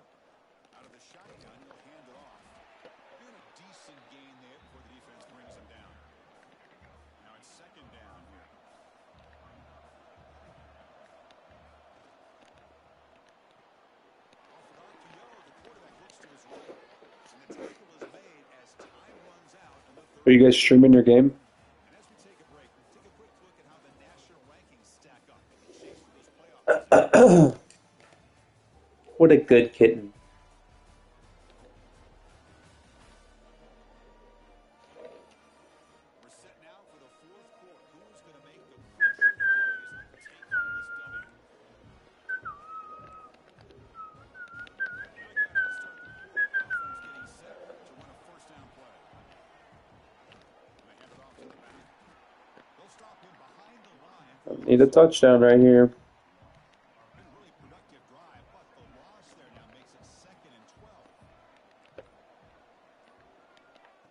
Out of the shotgun, he'll hand it off. Doing a decent gain there before the defense brings him down. Now it's 2nd down here. Off an RPO, the quarterback looks to his right. And the tackle is made as time runs out.
Are you guys streaming your game?
And as we take a break, take a quick look at how the national rankings stack up in the chase for those playoff positions.
What a good kitten.
We're set now for the 4th quarter. Who's going to make the crucial plays to take home this W? Now you have to start the quarter. Offense getting set to run a 1st down play. And they hand it off to the back. They'll stop him behind the line.
Need a touchdown right here.
Been a really productive drive, but the loss there now makes it 2nd and 12.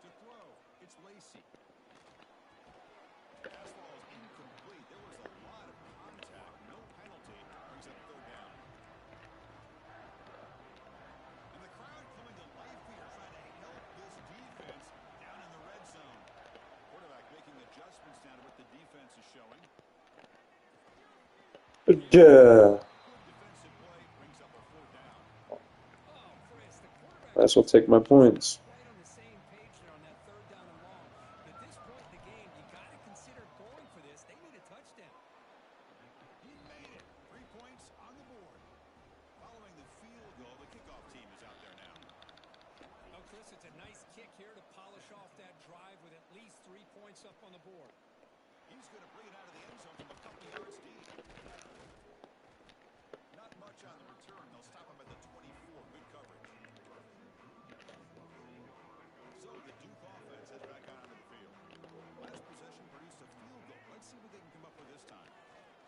To throw, it's Lacey. Fastball is incomplete. There was a lot of contact. No penalty. Brings up 3rd down. And the crowd coming to life here, trying to help this defense down in the red zone. Quarterback making adjustments now to what the defense is showing.
Yeah.
Good defensive play brings up a 4th down.
Oh, Chris, the quarterback
That's what take my points.
right on the same page there on that 3rd down and long. At this point in the game, you got to consider going for this. They need a touchdown.
He made it. 3 points on the board. Following the field goal, the kickoff team is out there now.
Oh, Chris, it's a nice kick here to polish off that drive with at least 3 points up on the board.
He's going to bring it out of the end zone from a couple yards deep. Not much on the return. They'll stop him at the 24. Good coverage. So the Duke offense heads back out onto the field. Last possession produced a field goal. Let's see what they can come up with this time.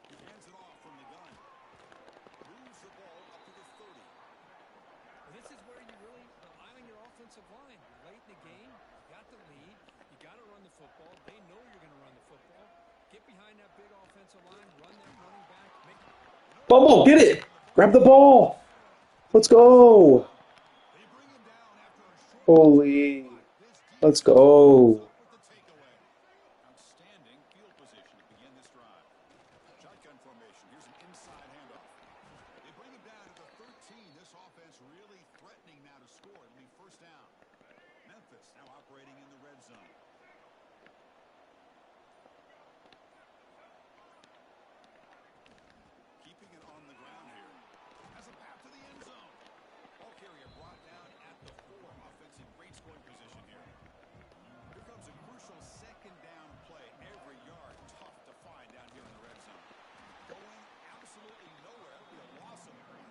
He hands it off from the gun. Moves the ball up to the 30.
Well, this is where you really rely on your offensive line. Late in the game, you got the lead. You got to run the football. They know you're going to run the football. Get behind that big offensive line. Run that running back.
Bubble, get it! Grab the ball! Let's go!
They bring him down after a short
Holy. Let's go.
with the takeaway. Outstanding field position to begin this drive. Shotgun formation. Here's an inside handoff. They bring him down to the 13. This offense really threatening now to score. It'll be 1st down. Memphis now operating in the red zone. Keeping it on the ground here. Has a path to the end zone. Ball carrier brought down at the 4. Offensive great scoring position here. Here comes a crucial 2nd down play. Every yard tough to find down here in the red zone. Going absolutely nowhere. It'll be a loss of 1.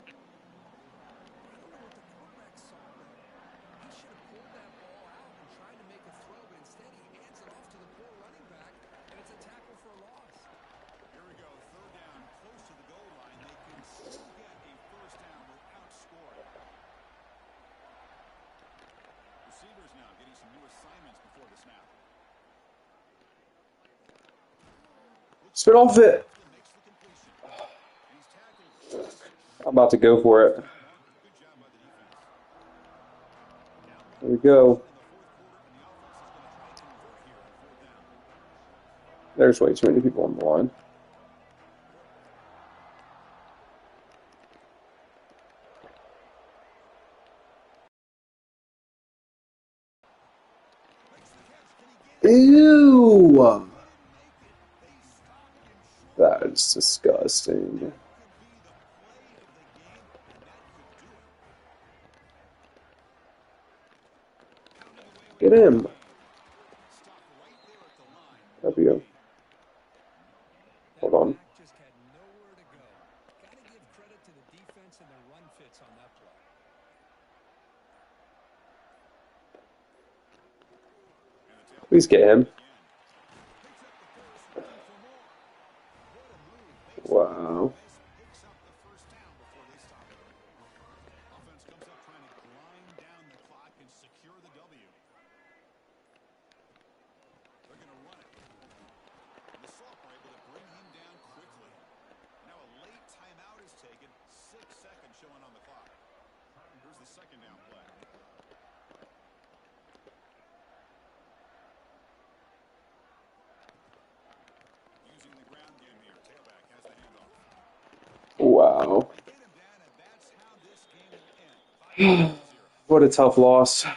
I don't know what the quarterback saw there. He should have pulled that ball out and tried to make a throw, but instead he hands it off to the poor running back, and it's a tackle for a loss.
Here we go. 3rd down, close to the goal line. They can still get a 1st down without scoring. Receivers now getting some new assignments before the snap.
Spit off it.
Makes the completion. He's tackled just
I'm about to go for it.
good job by the defense.
Here we go. There's way too many people on the line. Ew! That is disgusting. Get him. Up you go. Hold on.
Just had nowhere to go. Got to give credit to the defense and their run fits on that play.
Please get him. Wow.
Picks up the first down before they stop it. Offense comes up trying to grind down the clock and secure the W. They're going to run it. And the Salk were able to bring him down quickly. Now a late timeout is taken. 6 seconds showing on the clock. Here's the second down play. Using the ground game here. Tailback has the handoff.
Wow.
They get him down, and that's how this game will end. 5-0.
What a tough loss.
That's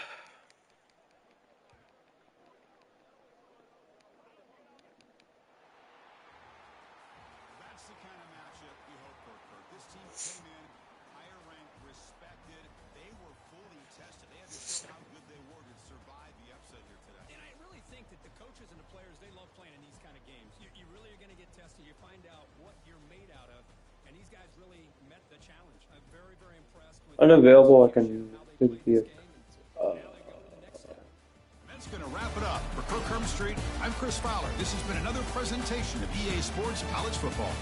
the kind of matchup you hope for, Kurt. This team came in higher ranked, respected. They were fully tested. They had to show how good they were to survive the upset here today.
And I really think that the coaches and the players, they love playing in these kind of games. You really are going to get tested. You find out what you're made out of. And these guys really met the challenge. I'm very, very impressed with
Unavailable, I can be a
That's going to wrap it up. For Kirk Hermstreet, I'm Chris Fowler. This has been another presentation of EA Sports College Football.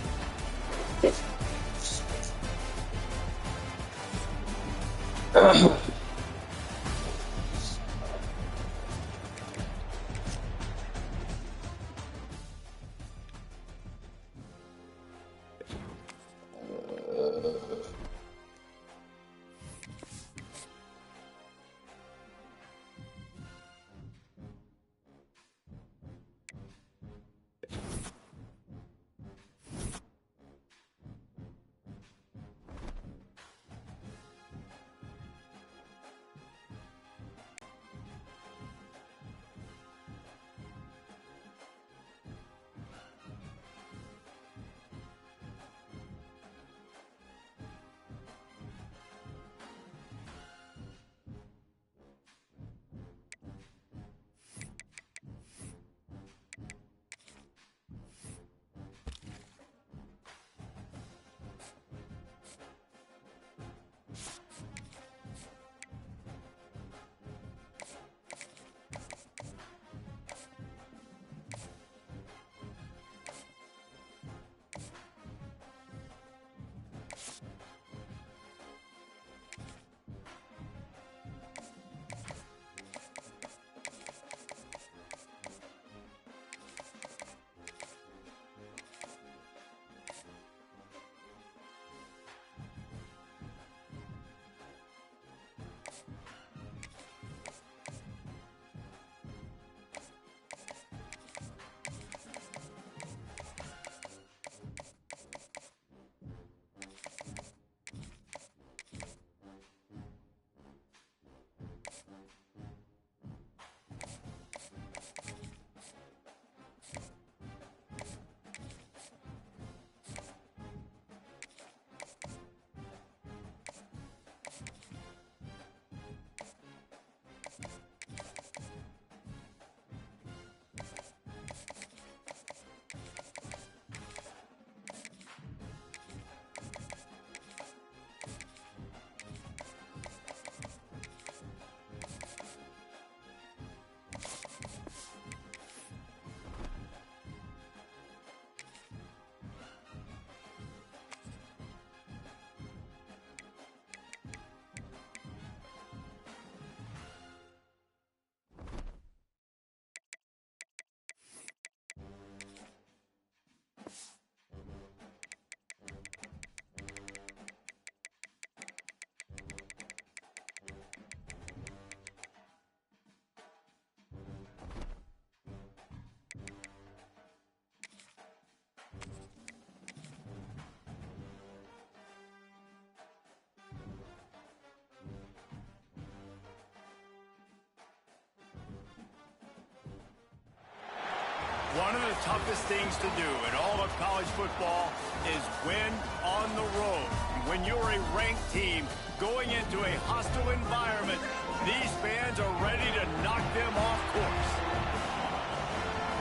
One of the toughest things to do in all of college football is win on the road. When you're a ranked team going into a hostile environment, these fans are ready to knock them off course.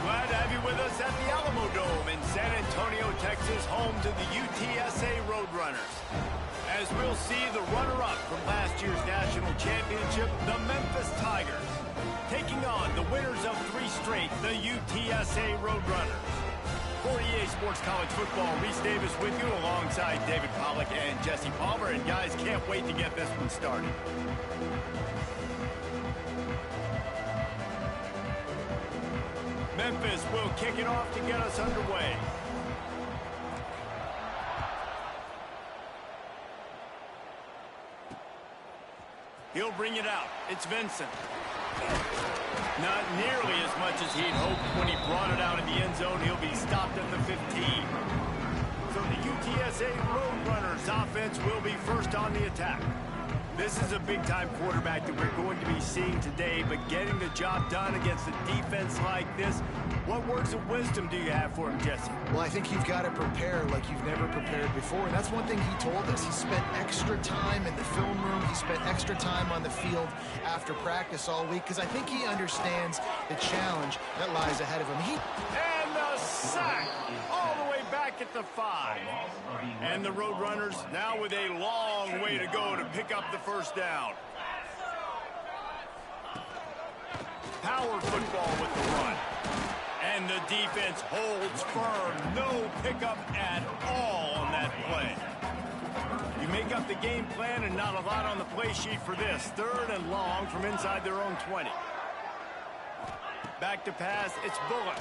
Glad to have you with us at the Alamo Dome in San Antonio, Texas, home to the UTSA Roadrunners. as we'll see the runner-up from last year's national championship, the Memphis Tigers, taking on the winners of 3 straight, the UTSA Roadrunners. For EA Sports College Football, Reese Davis with you alongside David Pollack and Jesse Palmer. And guys, can't wait to get this one started. Memphis will kick it off to get us underway. He'll bring it out. It's Vincent. Not nearly as much as he'd hoped when he brought it out in the end zone. He'll be stopped at the 15. So the UTSA Roadrunners offense will be first on the attack. This is a big-time quarterback that we're going to be seeing today, but getting the job done against a defense like this, what words of wisdom do you have for him, Jesse?
Well, I think you've got to prepare like you've never prepared before, and that's one thing he told us. He spent extra time in the film room. He spent extra time on the field after practice all week, because I think he understands the challenge that lies ahead of him.
And the sack all the way back at the 5. And the Roadrunners now with a long way to go to pick up the first down. Power football with the run. And the defense holds firm. No pickup at all on that play. You make up the game plan and not a lot on the play sheet for this. 3rd and long from inside their own 20. Back to pass, it's Bullock.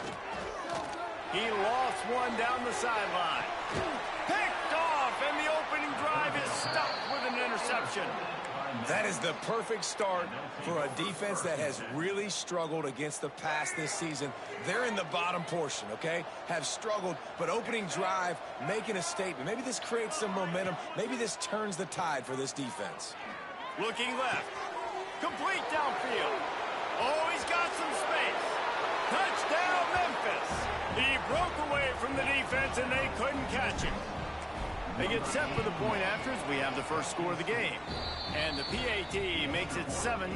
He lost one down the sideline. Picked off, and the opening drive is stopped with an interception.
That is the perfect start for a defense that has really struggled against the pass this season. They're in the bottom portion, okay? Have struggled, but opening drive, making a statement. Maybe this creates some momentum. Maybe this turns the tide for this defense.
Looking left. Complete downfield. Oh, he's got some space. Touchdown, Memphis. He broke away from the defense, and they couldn't catch him. They get set for the point after as we have the first score of the game. And the PAT makes it 7-0.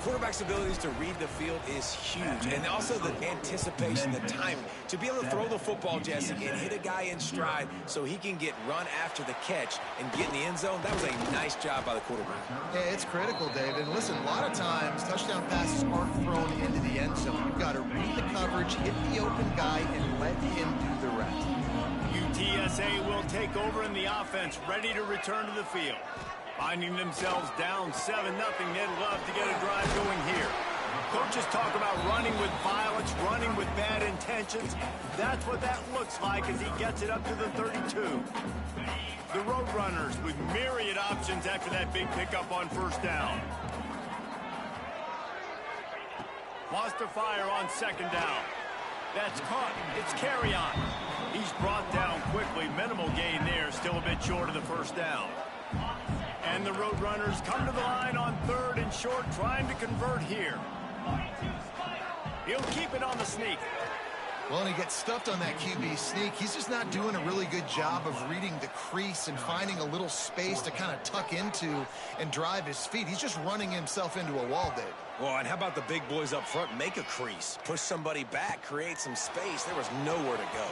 Quarterback's abilities to read the field is huge, and also the anticipation, the timing. To be able to throw the football, Jesse, and hit a guy in stride so he can get run after the catch and get in the end zone, that was a nice job by the quarterback.
Yeah, it's critical, David. And listen, a lot of times touchdown passes aren't thrown into the end zone. You've got to read the coverage, hit the open guy, and let him do the rest.
UTSA will take over in the offense, ready to return to the field. Finding themselves down 7-0, they'd love to get a drive going here. Coaches talk about running with violence, running with bad intentions. That's what that looks like as he gets it up to the 32. The Roadrunners with myriad options after that big pickup on first down. Wants to fire on 2nd down. That's caught. It's carry on. He's brought down quickly. Minimal gain there. Still a bit short of the first down. And the Roadrunners come to the line on 3rd and short, trying to convert here. He'll keep it on the sneak.
Well, and he gets stuffed on that QB sneak. He's just not doing a really good job of reading the crease and finding a little space to kind of tuck into and drive his feet. He's just running himself into a wall, Dave.
Well, and how about the big boys up front? Make a crease, push somebody back, create some space. There was nowhere to go.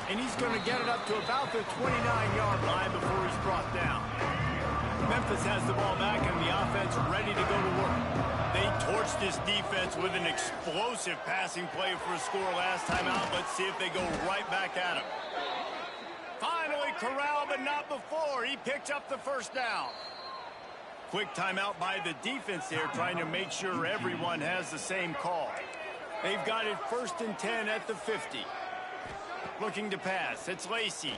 And he's going to get it up to about the 29-yard line before he's brought down. Memphis has the ball back and the offense ready to go to work. They torched this defense with an explosive passing play for a score last time out. Let's see if they go right back at him. Finally corralled, but not before. He picks up the first down. Quick timeout by the defense there, trying to make sure everyone has the same call. They've got it 1st and 10 at the 50. Looking to pass. It's Lacey.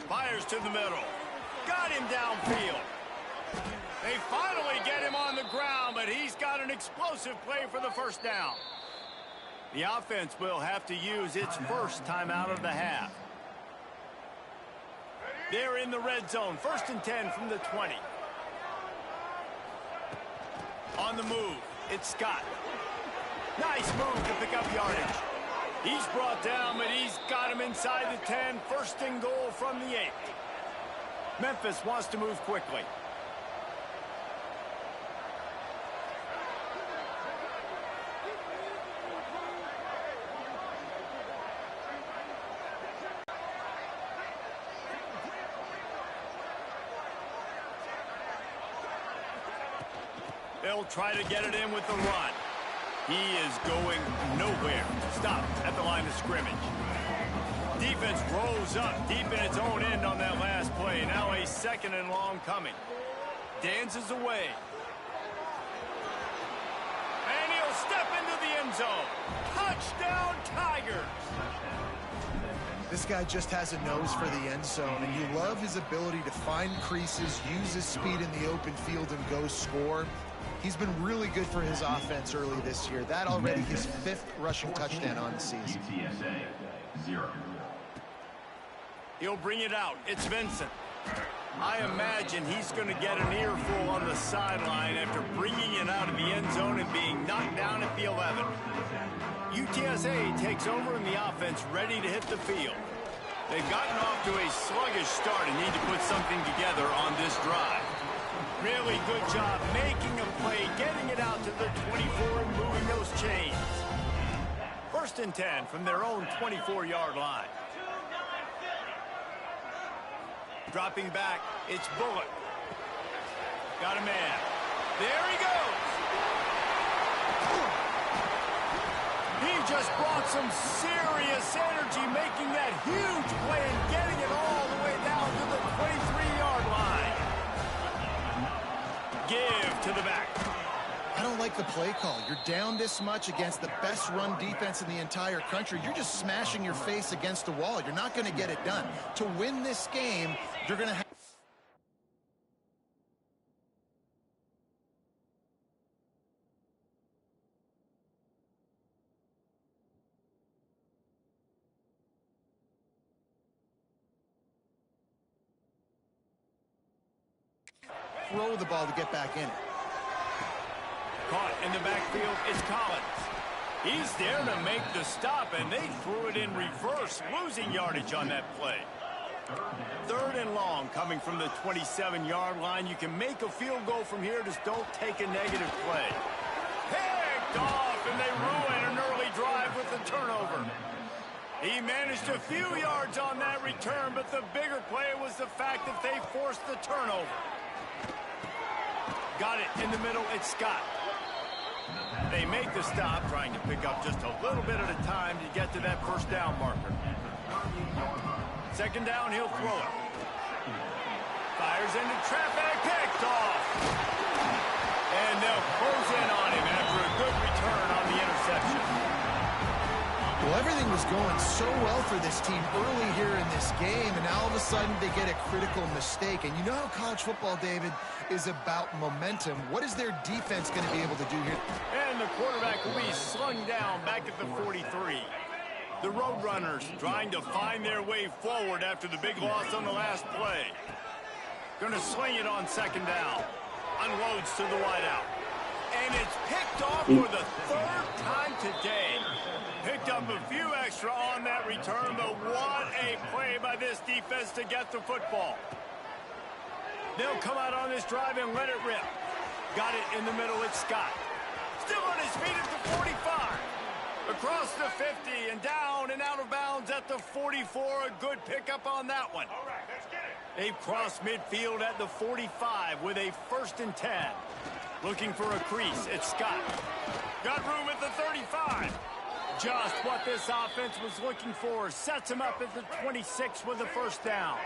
Fires to the middle. Got him downfield. They finally get him on the ground, but he's got an explosive play for the first down. The offense will have to use its first timeout of the half. They're in the red zone. 1st and 10 from the 20. On the move, it's Scott. Nice move to pick up yardage. He's brought down, but he's got him inside the 10. 1st and goal from the 8. Memphis wants to move quickly. They'll try to get it in with the run. He is going nowhere. Stop at the line of scrimmage. Defense rolls up deep in its own end on that last play. Now a 2nd and long coming. Dances away. And he'll step into the end zone. Touchdown, Tigers.
This guy just has a nose for the end zone, and you love his ability to find creases, use his speed in the open field, and go score. He's been really good for his offense early this year. That already his 5th rushing touchdown on the season.
He'll bring it out. It's Vincent. I imagine he's going to get an earful on the sideline after bringing it out of the end zone and being knocked down at the 11. UTSA takes over in the offense, ready to hit the field. They've gotten off to a sluggish start and need to put something together on this drive. Really good job making a play, getting it out to the 24 and moving those chains. 1st and 10 from their own 24-yard line. Dropping back, it's Bullock. Got a man. There he goes. He just brought some serious energy, making that huge play and getting it all the way down to the 23-yard line. Give to the back.
I don't like the play call. You're down this much against the best run defense in the entire country. You're just smashing your face against the wall. You're not going to get it done. To win this game, you're going to have... throw the ball to get back in it.
Caught in the backfield, it's Collins. He's there to make the stop, and they threw it in reverse, losing yardage on that play. 3rd and long coming from the 27-yard line. You can make a field goal from here, just don't take a negative play. Picked off, and they ruin an early drive with the turnover. He managed a few yards on that return, but the bigger play was the fact that they forced the turnover. Got it in the middle, it's Scott. They make the stop, trying to pick up just a little bit at a time to get to that 1st down marker. 2nd down, he'll throw it. Fires into traffic, picked off. And they'll close in on him after a good return on the interception.
Well, everything was going so well for this team early here in this game, and now all of a sudden they get a critical mistake. And you know how college football, David, is about momentum. What is their defense going to be able to do here?
And the quarterback will be slung down back at the 43. The Roadrunners trying to find their way forward after the big loss on the last play. Going to sling it on 2nd down. Unloads to the wideout. And it's picked off for the 3rd time today. Picked up a few extra on that return, but what a play by this defense to get the football. They'll come out on this drive and let it rip. Got it in the middle, it's Scott. Still on his feet at the 45. Across the 50 and down and out of bounds at the 44. A good pickup on that one. All right, let's get it. They've crossed midfield at the 45 with a 1st and 10. Looking for a crease, it's Scott. Got room at the 35. Just what this offense was looking for. Sets him up at the 26 with a 1st down.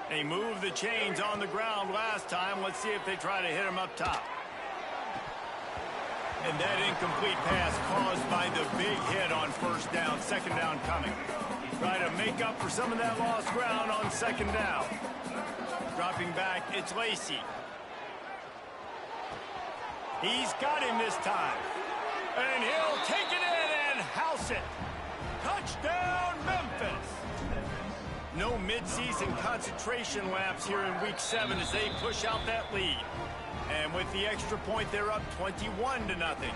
They moved the chains on the ground last time. Let's see if they try to hit him up top. And that incomplete pass caused by the big hit on 1st down. 2nd down coming. Try to make up for some of that lost ground on 2nd down. Dropping back, it's Lacey. He's got him this time. And he'll take it in and house it. Touchdown, Memphis. No midseason concentration laps here in Week 7 as they push out that lead. And with the extra point, they're up 21-0.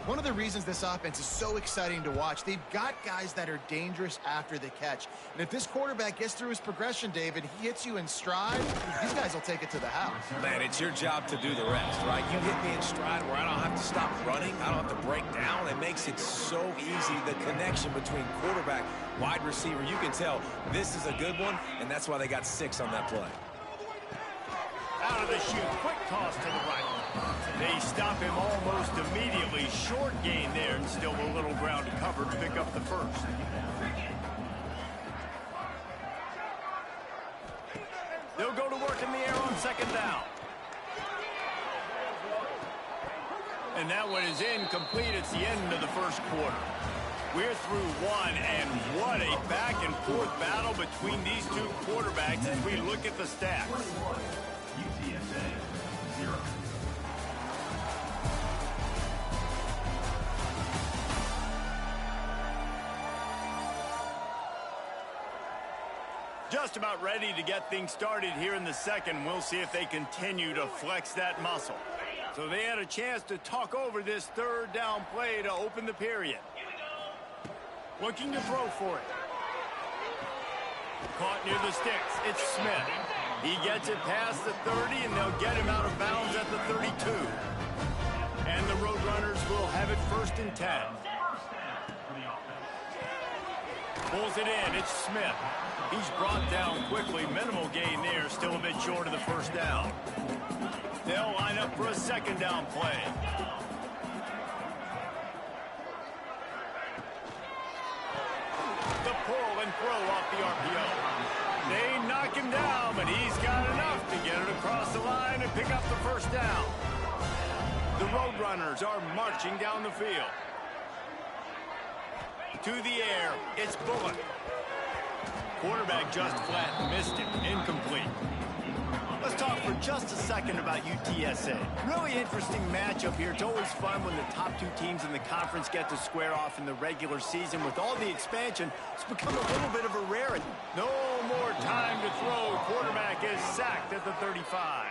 One of the reasons this offense is so exciting to watch, they've got guys that are dangerous after the catch. And if this quarterback gets through his progression, David, he hits you in stride, these guys will take it to the house.
Man, it's your job to do the rest, right? You hit me in stride where I don't have to stop running. I don't have to break down. It makes it so easy, the connection between quarterback, wide receiver. You can tell this is a good one, and that's why they got 6 on that play.
Out of the chute, quick toss to the right. They stop him almost immediately. Short gain there, and still a little ground to cover to pick up the first. They'll go to work in the air on second down. And that one is incomplete. It's the end of the first quarter. We're through one, and what a back-and-forth battle between these two quarterbacks as we look at the stats.
UTSA, 0.
Just about ready to get things started here in the second. We'll see if they continue to flex that muscle. So they had a chance to talk over this third down play to open the period. Looking to throw for it. Caught near the sticks. It's Smith. He gets it past the 30, and they'll get him out of bounds at the 32. And the Roadrunners will have it 1st and 10. Pulls it in. It's Smith. He's brought down quickly. Minimal gain there. Still a bit short of the first down. They'll line up for a second down play. The pull and throw off the RPO. They knock him down, but he's got enough to get it across the line and pick up the first down. The Roadrunners are marching down the field. To the air, it's Bullock. Quarterback just flat missed him. Incomplete. Let's talk for just a second about UTSA. Really interesting matchup here. It's always fun when the top two teams in the conference get to square off in the regular season. With all the expansion, it's become a little bit of a rarity. No more time to throw. Quarterback is sacked at the 35.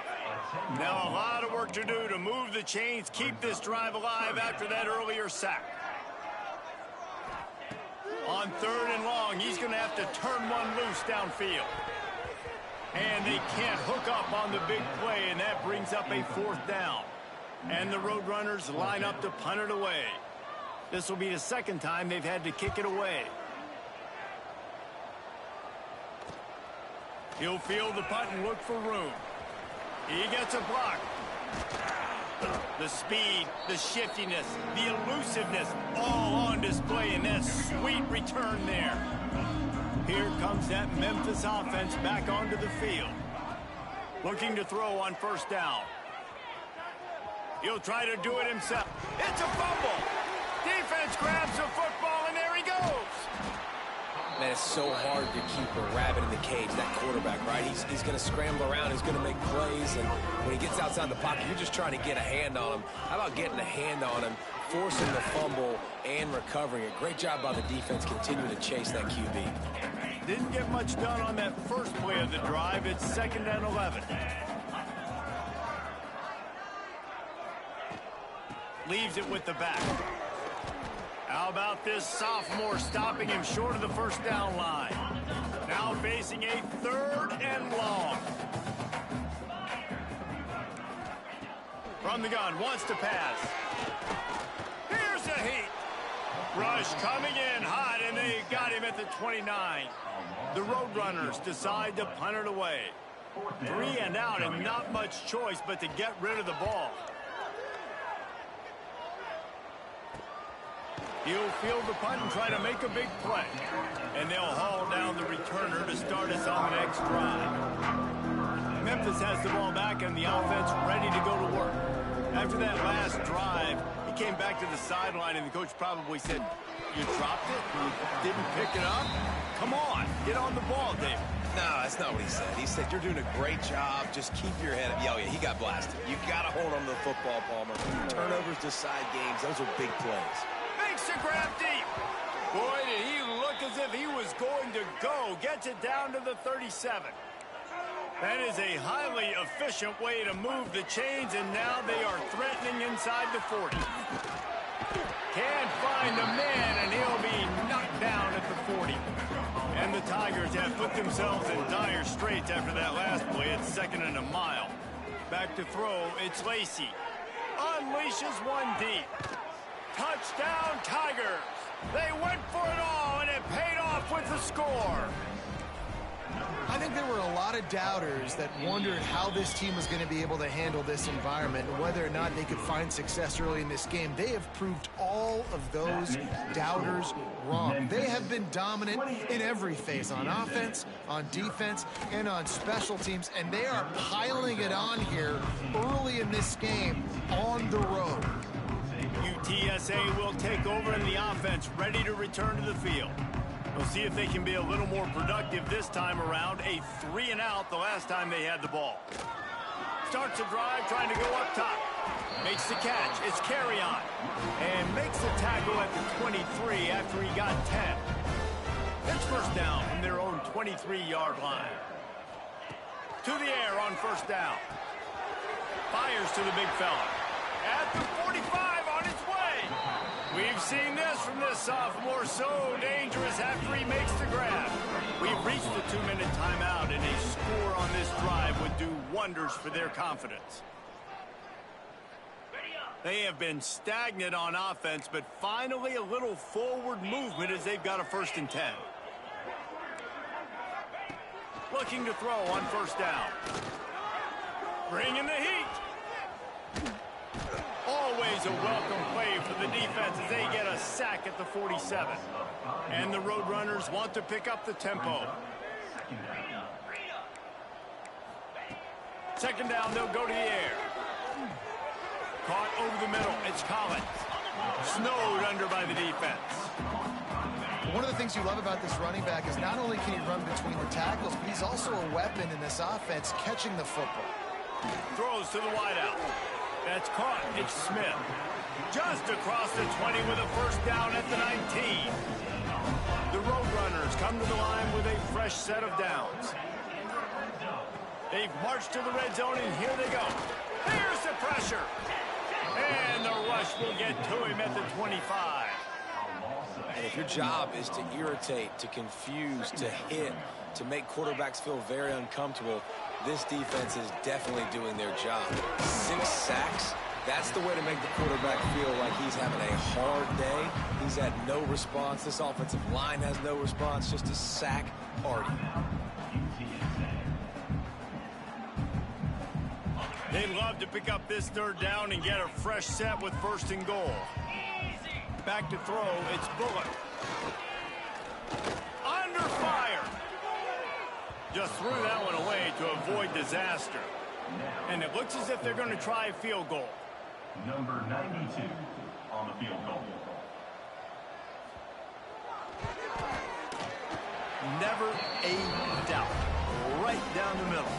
Now a lot of work to do to move the chains, keep this drive alive after that earlier sack. On 3rd and long, he's going to have to turn one loose downfield. And they can't hook up on the big play, and that brings up a 4th down. And the Roadrunners line up to punt it away. This will be the second time they've had to kick it away. He'll field the punt and look for room. He gets a block. The speed, the shiftiness, the elusiveness, all on display in that sweet return there. Here comes that Memphis offense back onto the field. Looking to throw on 1st down. He'll try to do it himself. It's a fumble. Defense grabs the football, and there he goes.
Man, it's so hard to keep a rabbit in the cage, that quarterback, right? He's going to scramble around. He's going to make plays, and when he gets outside the pocket, you're just trying to get a hand on him. How about getting a hand on him, forcing the fumble, and recovering it? Great job by the defense continuing to chase that QB.
Didn't get much done on that first play of the drive. It's 2nd and 11. Leaves it with the back. How about this sophomore stopping him short of the 1st down line? Now facing a 3rd and long. From the gun, wants to pass. Here's the heat. Rush coming in hot, and they got him at the 29. The Roadrunners decide to punt it away. 3 and out, and not much choice but to get rid of the ball. He'll field the punt and try to make a big play. And they'll haul down the returner to start us on the next drive. Memphis has the ball back and the offense ready to go to work. After that last drive, he came back to the sideline and the coach probably said, "You dropped it? You didn't pick it up? Come on, get on the ball, David."
No, that's not what he said. He said, "You're doing a great job. Just keep your head up." Oh, yeah, he got blasted. You got to hold on to the football, Palmer. Turnovers decide games. Those are big plays.
Makes the grab deep. Boy, did he look as if he was going to go. Gets it down to the 37. That is a highly efficient way to move the chains, and now they are threatening inside the 40. Can't find the man, and he'll be knocked down at the 40. And the Tigers have put themselves in dire straits after that last play. It's 2nd and a mile. Back to throw, it's Lacey. Unleashes one deep. Touchdown, Tigers. They went for it all, and it paid off with the score.
I think there were a lot of doubters that wondered how this team was going to be able to handle this environment and whether or not they could find success early in this game. They have proved all of those doubters wrong. They have been dominant in every phase, on offense, on defense, and on special teams, and they are piling it on here early in this game on the road.
UTSA will take over in the offense, ready to return to the field. We'll see if they can be a little more productive this time around. A 3-and-out the last time they had the ball. Starts a drive, trying to go up top. Makes the catch. It's carry on. And makes the tackle at the 23 after he got 10. It's first down from their own 23-yard line. To the air on first down. Fires to the big fella. At the 45 on its way. We've seen this from this sophomore, so dangerous after he makes the grab. We've reached the 2-minute timeout, and a score on this drive would do wonders for their confidence. They have been stagnant on offense, but finally a little forward movement as they've got a 1st and 10. Looking to throw on first down. Bringing the heat. Always a welcome play for the defense as they get a sack at the 47. And the Roadrunners want to pick up the tempo. Second down, they'll go to the air. Caught over the middle. It's Collins. Snowed under by the defense.
One of the things you love about this running back is not only can he run between the tackles, but he's also a weapon in this offense, catching the football.
Throws to the wideout. That's caught. It's Smith. Just across the 20 with a first down at the 19. The Roadrunners come to the line with a fresh set of downs. They've marched to the red zone, and here they go. Here's the pressure. And the rush will get to him at the 25.
And if your job is to irritate, to confuse, to hit, to make quarterbacks feel very uncomfortable, this defense is definitely doing their job. 6 sacks, that's the way to make the quarterback feel like he's having a hard day. He's had no response. This offensive line has no response, just a sack party.
They'd love to pick up this 3rd down and get a fresh set with 1st and goal. Back to throw, it's Bullock. Under fire. Just threw that one away to avoid disaster. And it looks as if they're going to try a field goal.
Number 92 on the field goal.
Never a doubt. Right down the middle.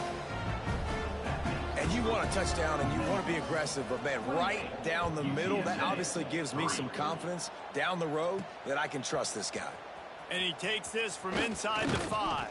And you want a touchdown and you want to be aggressive, but man, right down the middle, that obviously gives me some confidence down the road that I can trust this guy.
And he takes this from inside the 5.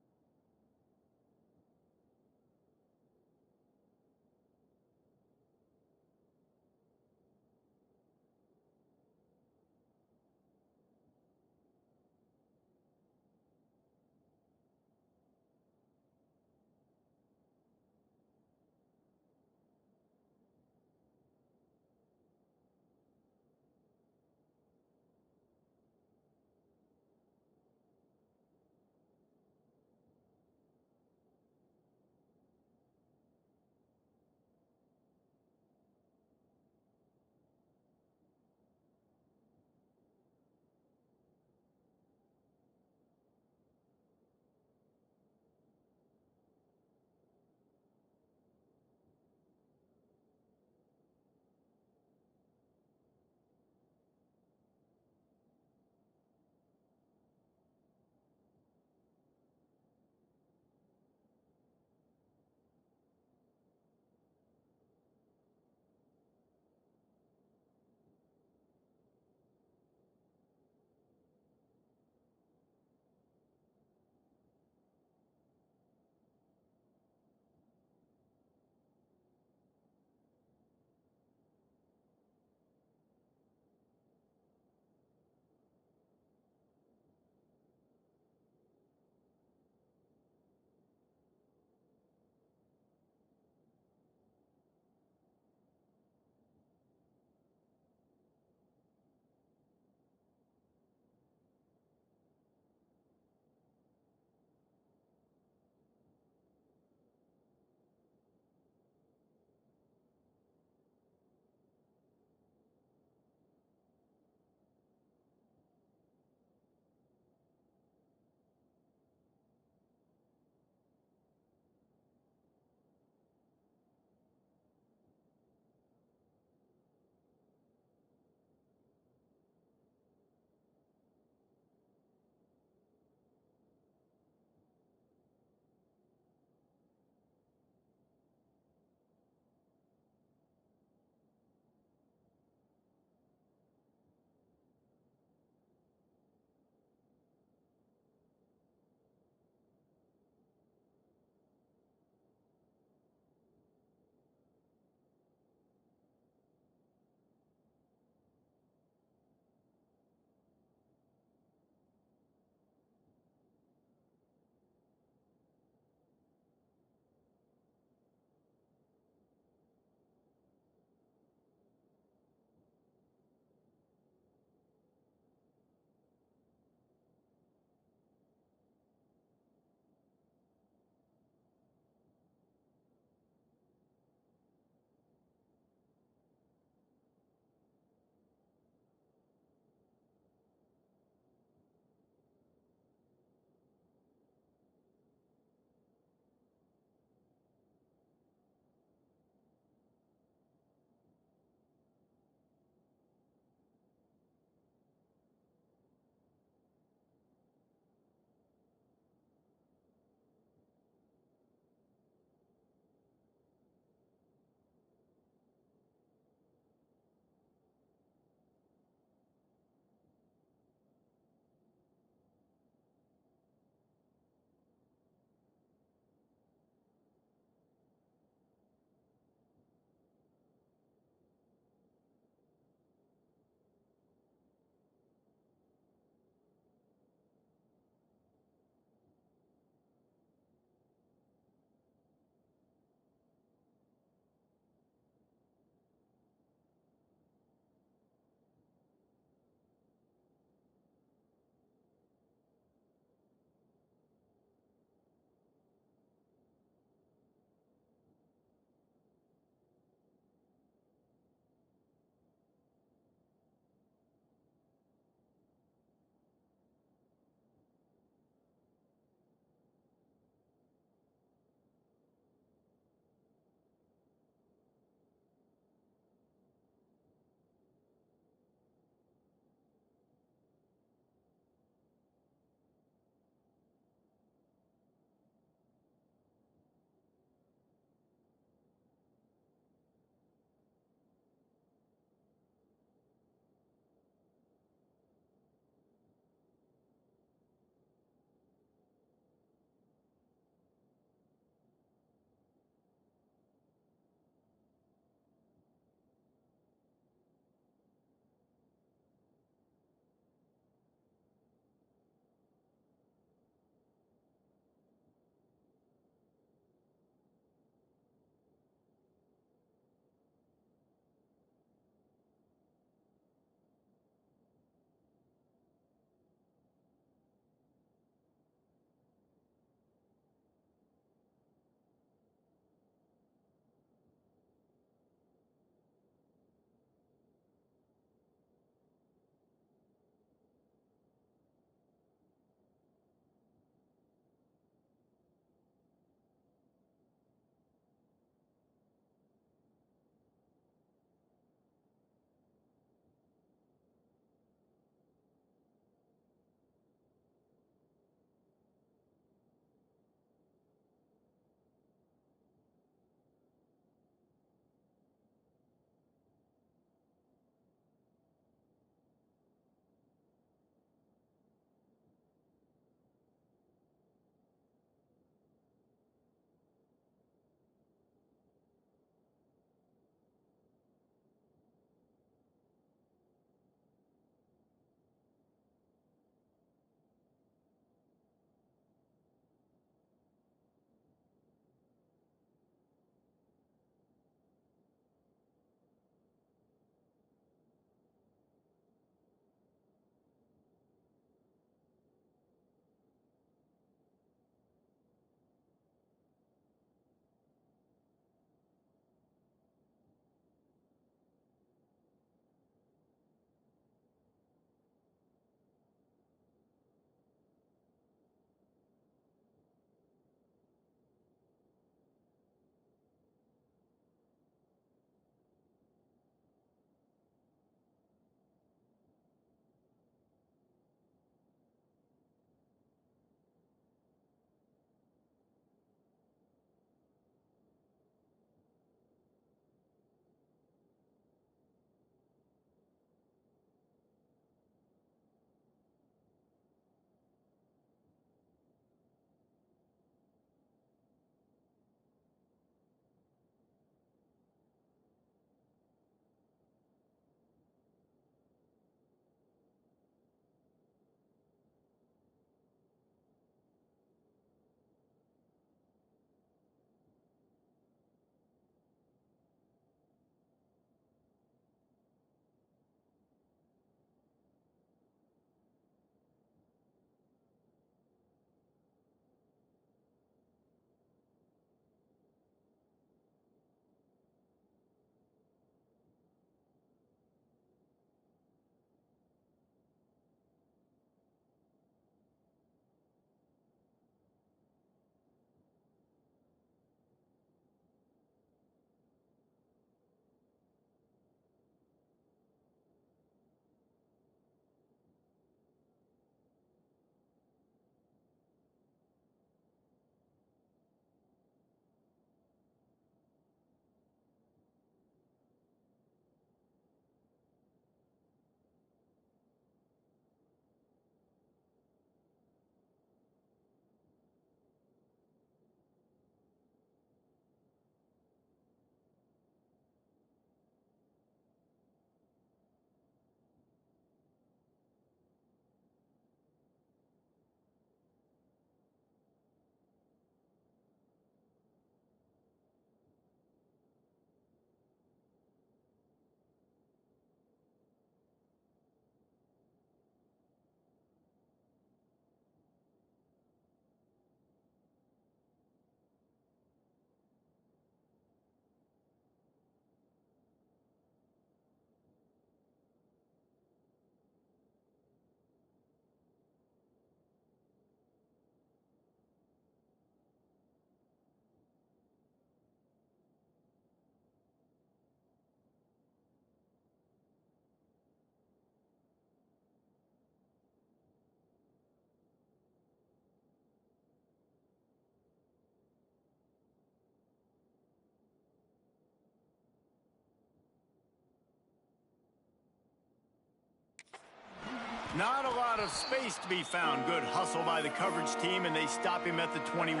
Not a lot of space to be found. Good hustle by the coverage team, and they stop him at the 21.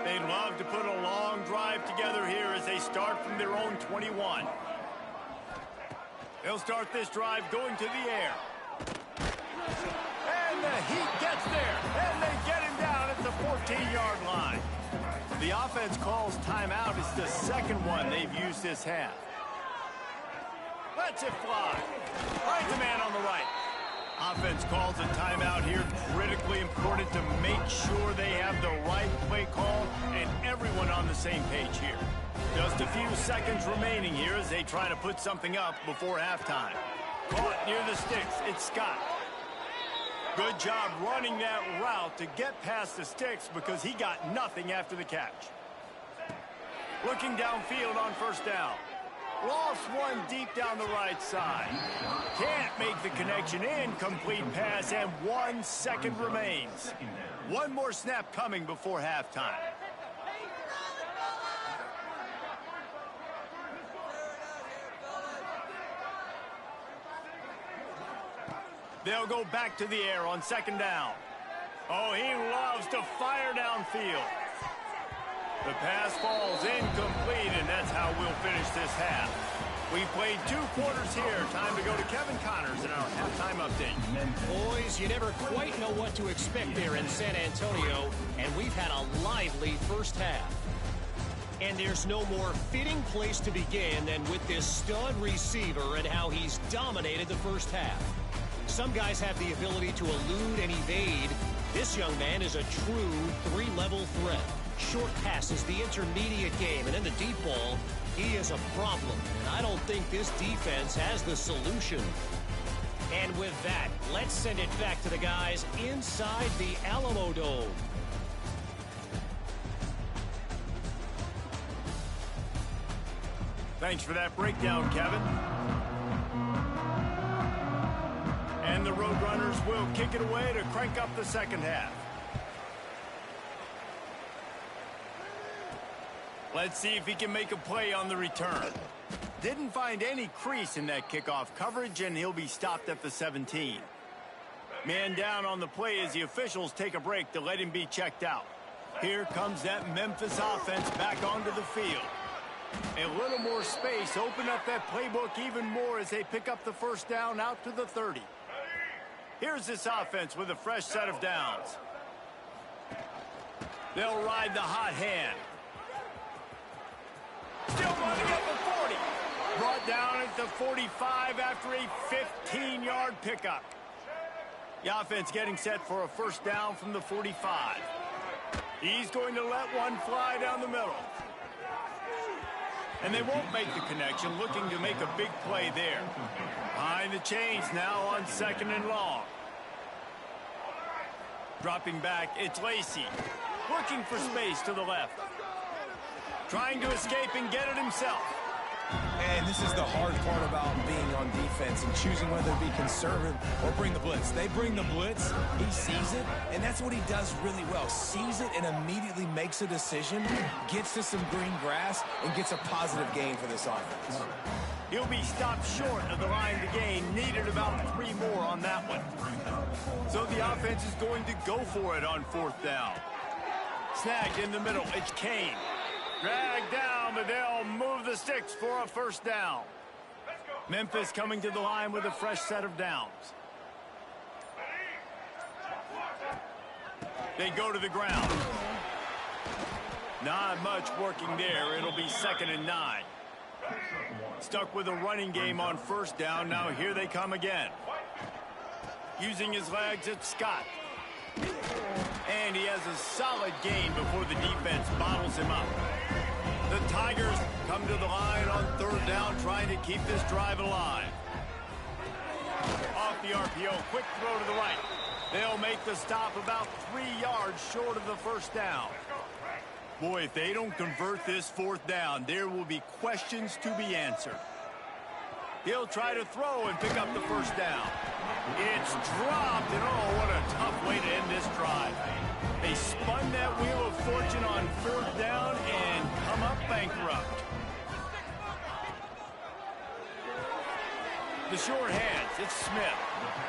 They'd love to put a long drive together here as they start from their own 21. They'll start this drive going to the air. And the Heat gets there, and they get him down at the 14-yard line. The offense calls timeout. It's the second one they've used this half. Lets it fly. Finds a man on the right. Offense calls a timeout here. Critically important to make sure they have the right play call and everyone on the same page here. Just a few seconds remaining here as they try to put something up before halftime. Caught near the sticks. It's Scott. Good job running that route to get past the sticks because he got nothing after the catch. Looking downfield on first down. Lost one deep down the right side. Can't make the connection. Incomplete pass, and 1 second remains. One more snap coming before halftime. They'll go back to the air on second down. Oh, he loves to fire downfield. The pass falls incomplete, and that's how we'll finish this half. We played 2 quarters here. Time to go to Kevin Connors in our halftime update.
Boys, you never quite know what to expect there in San Antonio, and we've had a lively first half. And there's no more fitting place to begin than with this stud receiver and how he's dominated the first half. Some guys have the ability to elude and evade. This young man is a true 3-level threat. Short passes, the intermediate game, and then the deep ball, he is a problem. And I don't think this defense has the solution. And with that, let's send it back to the guys inside the Alamo Dome.
Thanks for that breakdown, Kevin. And the Roadrunners will kick it away to crank up the second half. Let's see if he can make a play on the return. Didn't find any crease in that kickoff coverage, and he'll be stopped at the 17. Man down on the play as the officials take a break to let him be checked out. Here comes that Memphis offense back onto the field. A little more space, open up that playbook even more as they pick up the first down out to the 30. Here's this offense with a fresh set of downs. They'll ride the hot hand. Still running at the 40. Brought down at the 45 after a 15-yard pickup. The offense getting set for a first down from the 45. He's going to let one fly down the middle. And they won't make the connection, looking to make a big play there. Behind the chains now on second and long. Dropping back, it's Lacey. Looking for space to the left. Trying to escape and get it himself.
And this is the hard part about being on defense and choosing whether to be conservative or bring the blitz. They bring the blitz, he sees it, and that's what he does really well. Sees it and immediately makes a decision, gets to some green grass, and gets a positive gain for this offense.
He'll be stopped short of the line to gain. Needed about 3 more on that one. So the offense is going to go for it on fourth down. Snagged in the middle, it's Kane. Dragged down, but they'll move the sticks for a first down. Memphis coming to the line with a fresh set of downs. They go to the ground. Not much working there. It'll be 2nd and 9. Stuck with a running game on first down. Now here they come again. Using his legs, it's Scott. And he has a solid gain before the defense bottles him up. The Tigers come to the line on third down, trying to keep this drive alive. Off the RPO, quick throw to the right. They'll make the stop about 3 yards short of the first down. Boy, if they don't convert this fourth down, there will be questions to be answered. He'll try to throw and pick up the first down. It's dropped, and oh, what a tough way to end this drive. They spun that wheel of fortune on 4th down and come up bankrupt. The short hands, it's Smith.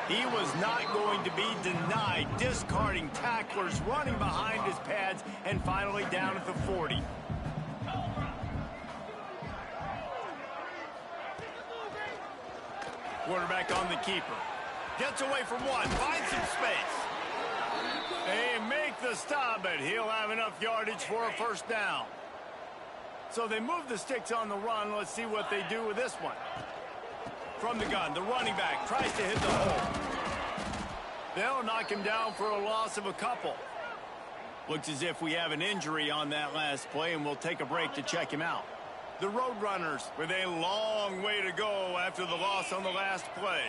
He was not going to be denied, discarding tacklers, running behind his pads, and finally down at the 40. Quarterback on the keeper. Gets away from one, finds some space. They make the stop, but he'll have enough yardage for a first down. So they move the sticks on the run. Let's see what they do with this one. From the gun, the running back tries to hit the hole. They'll knock him down for a loss of a couple. Looks as if we have an injury on that last play, and we'll take a break to check him out. The Roadrunners with a long way to go after the loss on the last play.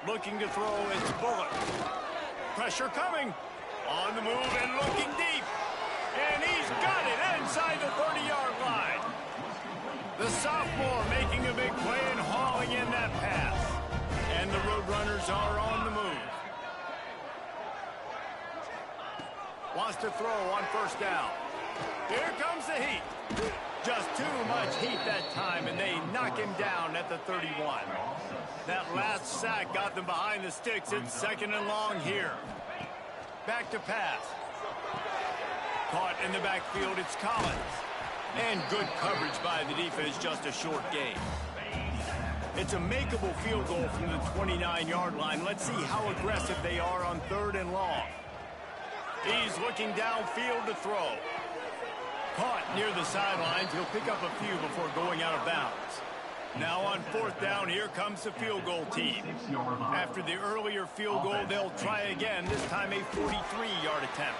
Looking to throw, it's Bullock. Pressure coming. On the move and looking deep. And he's got it inside the 30-yard line. The sophomore making a big play and hauling in that pass. And the Roadrunners are on the move. Wants to throw on first down. Here comes the heat. Just too much heat that time, and they knock him down at the 31. That last sack got them behind the sticks. It's second and long here. Back to pass. Caught in the backfield, it's Collins. And good coverage by the defense, just a short gain. It's a makeable field goal from the 29-yard line. Let's see how aggressive they are on third and long. He's looking downfield to throw. Caught near the sidelines. He'll pick up a few before going out of bounds. Now on fourth down, here comes the field goal team. After the earlier field goal, they'll try again, this time a 43-yard attempt.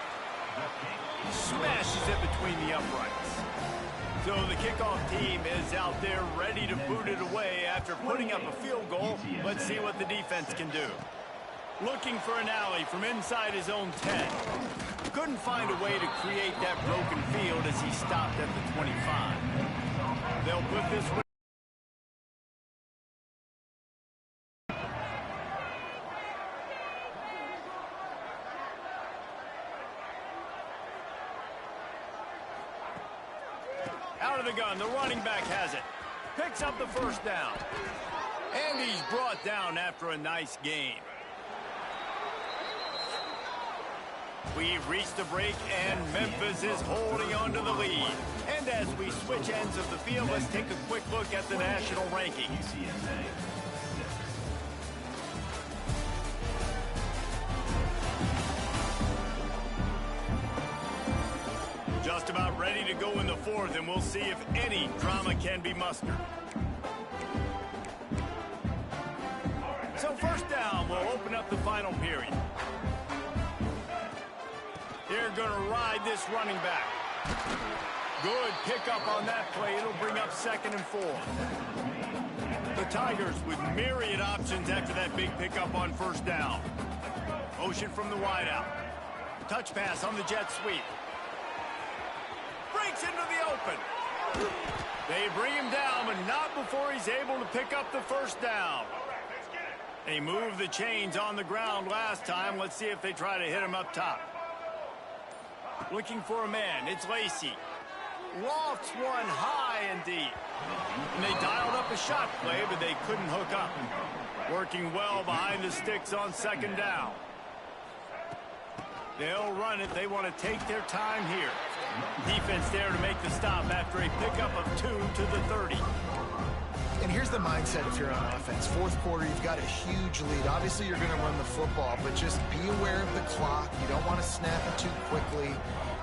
Smashes it between the uprights. So the kickoff team is out there ready to boot it away after putting up a field goal. Let's see what the defense can do. Looking for an alley from inside his own 10. Couldn't find a way to create that broken field as he stopped at the 25. They'll put this one. Out of the gun, the running back has it. Picks up the first down. And he's brought down after a nice gain. We've reached the break, and Memphis is holding on to the lead. And as we switch ends of the field, let's take a quick look at the national rankings. Just about ready to go in the fourth, and we'll see if any drama can be mustered. So first down, we'll open up the final period. They're going to ride this running back. Good pickup on that play. It'll bring up second and 4. The Tigers with myriad options after that big pickup on first down. Motion from the wideout. Touch pass on the jet sweep. Breaks into the open. They bring him down, but not before he's able to pick up the first down. They moved the chains on the ground last time. Let's see if they try to hit him up top. Looking for a man. It's Lacey. Lofts one high and deep. And they dialed up a shot play, but they couldn't hook up. Working well behind the sticks on second down. They'll run it. They want to take their time here. Defense there to make the stop after a pickup of 2 to the 30.
And here's the mindset if you're on offense. Fourth quarter, you've got a huge lead. Obviously, you're going to run the football, but just be aware of the clock. You don't want to snap it too quickly.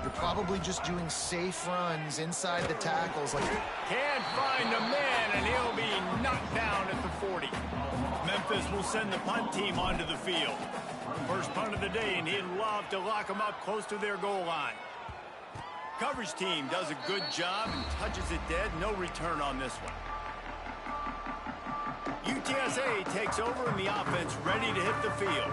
You're probably just doing safe runs inside the tackles.
Can't find a man, and he'll be knocked down at the 40. Memphis will send the punt team onto the field. First punt of the day, and he'd love to lock them up close to their goal line. Coverage team does a good job and touches it dead. No return on this one. UTSA takes over in the offense, ready to hit the field.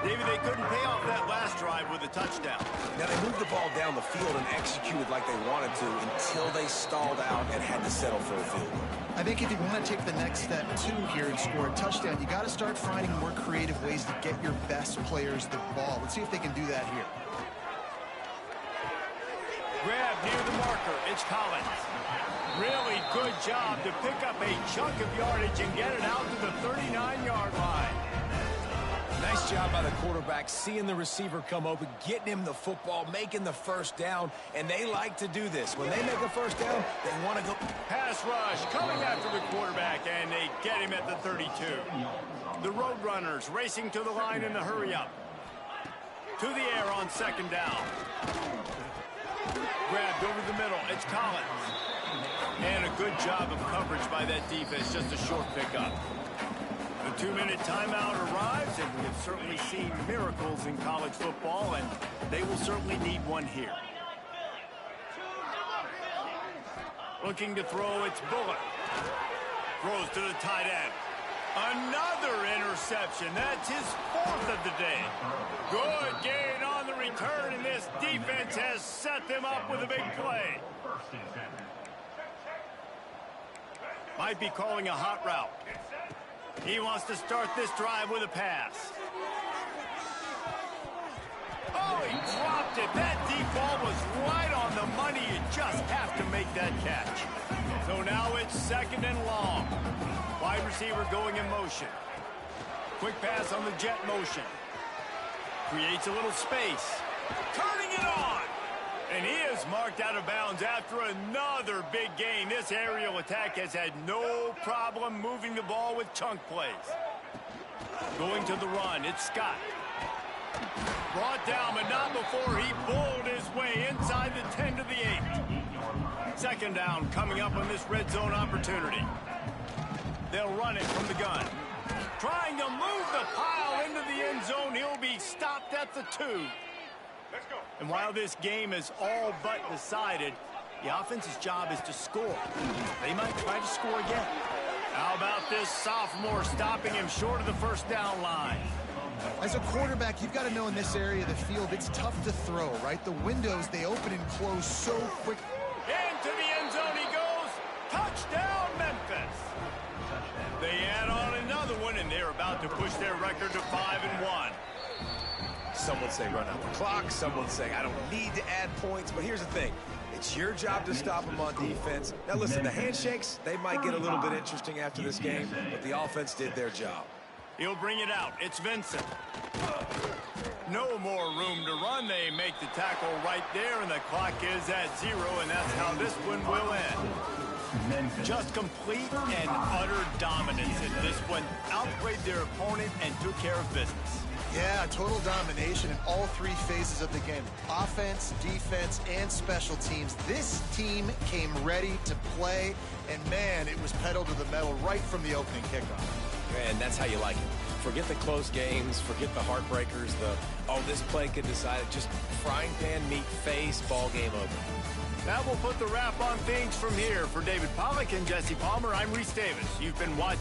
David, they couldn't pay off that last drive with a touchdown.
Now, they moved the ball down the field and executed like they wanted to until they stalled out and had to settle for a field goal.
I think if you want to take the next step, too, here and score a touchdown, you got to start finding more creative ways to get your best players the ball. Let's see if they can do that here.
Grab near the marker. It's Collins. Really good job to pick up a chunk of yardage and get it out to the 39-yard line.
Nice job by the quarterback, seeing the receiver come open, getting him the football, making the first down, and they like to do this. When they make a first down, they want to go.
Pass rush coming after the quarterback, and they get him at the 32. The Roadrunners racing to the line in the hurry-up. To the air on second down. Grabbed over the middle. It's Collins. And a good job of coverage by that defense. Just a short pickup. The 2-minute timeout arrives, and we have certainly seen miracles in college football, and they will certainly need one here. Looking to throw, it's Bullock. Throws to the tight end. Another interception. That's his 4th of the day. Good gain on the return, and this defense has set them up with a big play. Might be calling a hot route. He wants to start this drive with a pass. Oh, he dropped it. That deep ball was right on the money. You just have to make that catch. So now it's 2nd and long. Wide receiver going in motion. Quick pass on the jet motion. Creates a little space. Turning it on. And he is marked out of bounds after another big gain. This aerial attack has had no problem moving the ball with chunk plays. Going to the run, it's Scott. Brought down, but not before he bowled his way inside the 10 to the 8. 2nd down coming up on this red zone opportunity. They'll run it from the gun. Trying to move the pile into the end zone. He'll be stopped at the 2. And while this game is all but decided, the offense's job is to score. They might try to score again. How about this sophomore stopping him short of the first down line?
As a quarterback, you've got to know in this area of the field, it's tough to throw, right? The windows, they open and close so quick.
Into the end zone he goes. Touchdown, Memphis. They add on another one, and they're about to push their record to 5-1.
Some would say run out the clock. Some would say I don't need to add points. But here's the thing. It's your job to stop them on defense. Now, listen, the handshakes, they might get a little bit interesting after this game, but the offense did their job.
He'll bring it out. It's Vincent. No more room to run. They make the tackle right there, and the clock is at 0, and that's how this one will end. Just complete and utter dominance in this one. Outplayed their opponent and took care of business.
Yeah, total domination in all 3 phases of the game. Offense, defense, and special teams. This team came ready to play, and man, it was pedal to the metal right from the opening kickoff.
And that's how you like it. Forget the close games, forget the heartbreakers, this play could decide it. Just frying pan meet face, ball game over.
That will put the wrap on things from here. For David Pollack and Jesse Palmer, I'm Reese Davis. You've been watching.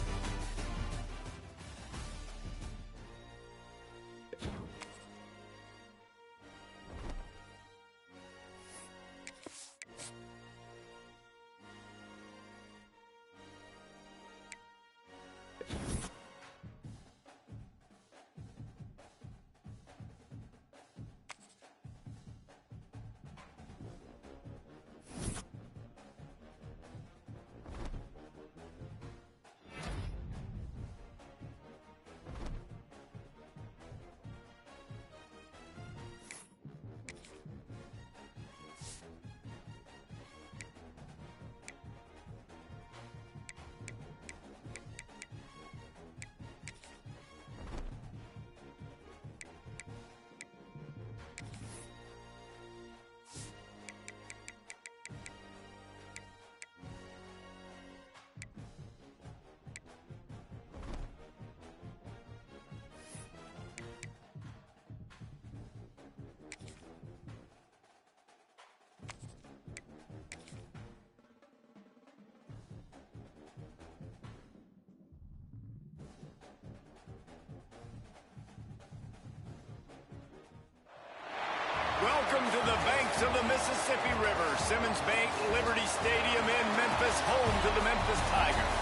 Welcome to the banks of the Mississippi River. Simmons Bank Liberty Stadium in Memphis, home to the Memphis Tigers.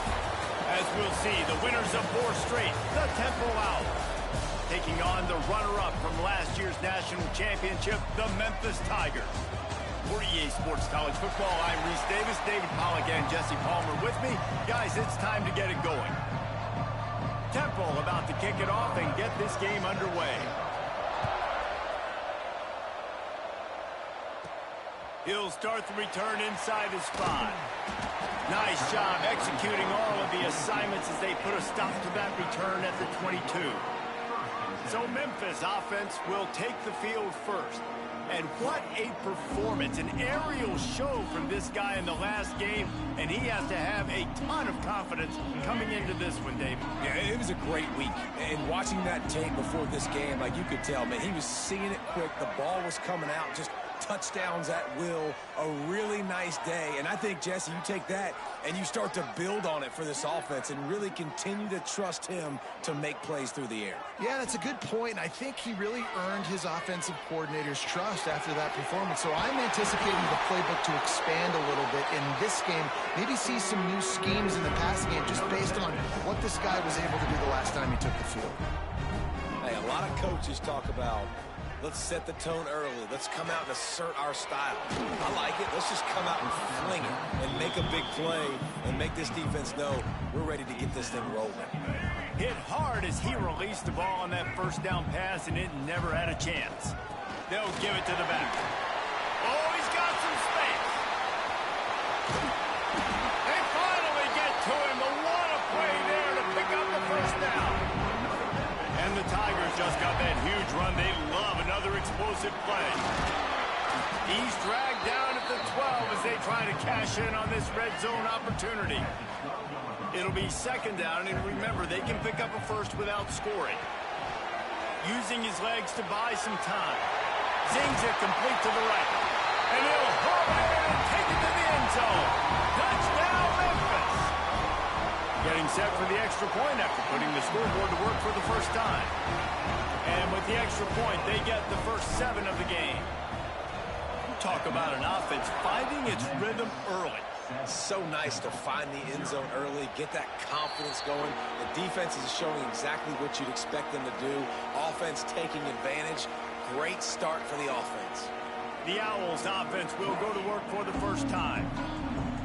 As we'll see, the winners of 4 straight, the Temple Owls, taking on the runner-up from last year's national championship, the Memphis Tigers. For EA Sports College Football, I'm Reese Davis, David Pollack, and Jesse Palmer with me. Guys, it's time to get it going. Temple about to kick it off and get this game underway. He'll start the return inside his spot. Nice job executing all of the assignments as they put a stop to that return at the 22. So Memphis offense will take the field first. And what a performance, an aerial show from this guy in the last game, and he has to have a ton of confidence coming into this one, David.
Yeah, it was a great week. And watching that tape before this game, like you could tell, man, he was seeing it quick. The ball was coming out, just touchdowns at will, a really nice day. And I think, Jesse, you take that and you start to build on it for this offense and really continue to trust him to make plays through the air.
Yeah, that's a good point. I think he really earned his offensive coordinator's trust after that performance. So I'm anticipating the playbook to expand a little bit in this game, maybe see some new schemes in the passing game just based on what this guy was able to do the last time he took the field.
Hey, a lot of coaches talk about, let's set the tone early. Let's come out and assert our style. I like it. Let's just come out and fling it and make a big play and make this defense know we're ready to get this thing rolling.
Hit hard as he released the ball on that first down pass, and it never had a chance. They'll give it to the back. Oh, he's got some space. They finally get to him. But what a play there to pick up the first down. And the Tigers just got that huge run. They love another explosive play. He's dragged down at the 12 as they try to cash in on this red zone opportunity. It'll be second down, and remember, they can pick up a first without scoring. Using his legs to buy some time. Zings it complete to the right. And he'll hurl it in and take it to the end zone. Touchdown, Memphis! Getting set for the extra point after putting the scoreboard to work for the first time. And with the extra point, they get the first 7 of the game. Talk about an offense finding its rhythm early.
So nice to find the end zone early, get that confidence going. The defense is showing exactly what you'd expect them to do. Offense taking advantage. Great start for the offense.
The Owls offense will go to work for the first time.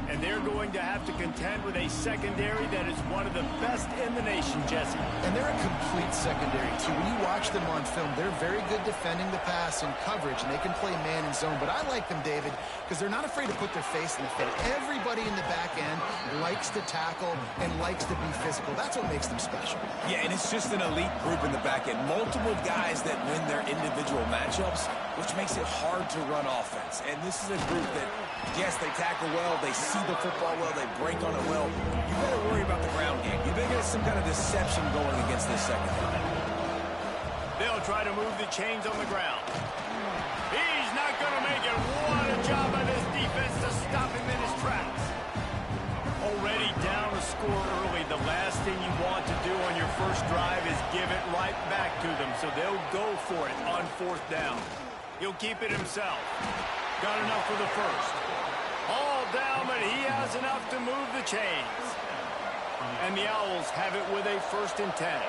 And they're going to have to contend with a secondary that is one of the best in the nation, Jesse.
And they're a complete secondary, too. When you watch them on film, they're very good defending the pass and coverage, and they can play man and zone. But I like them, David, because they're not afraid to put their face in the field. Everybody in the back end likes to tackle and likes to be physical. That's what makes them special.
Yeah, and it's just an elite group in the back end. Multiple guys that win their individual matchups, which makes it hard to run offense. And this is a group that, yes, they tackle well, they see the football well, they break on it well. You better worry about the ground game. You better get some kind of deception going against this secondary.
They'll try to move the chains on the ground. He's not going to make it. What a job by this defense to stop him in his tracks. Already down a score early. The last thing you want to do on your first drive is give it right back to them. So they'll go for it on 4th down. He'll keep it himself. Got enough for the first. All down, but he has enough to move the chains. And the Owls have it with a 1st and 10.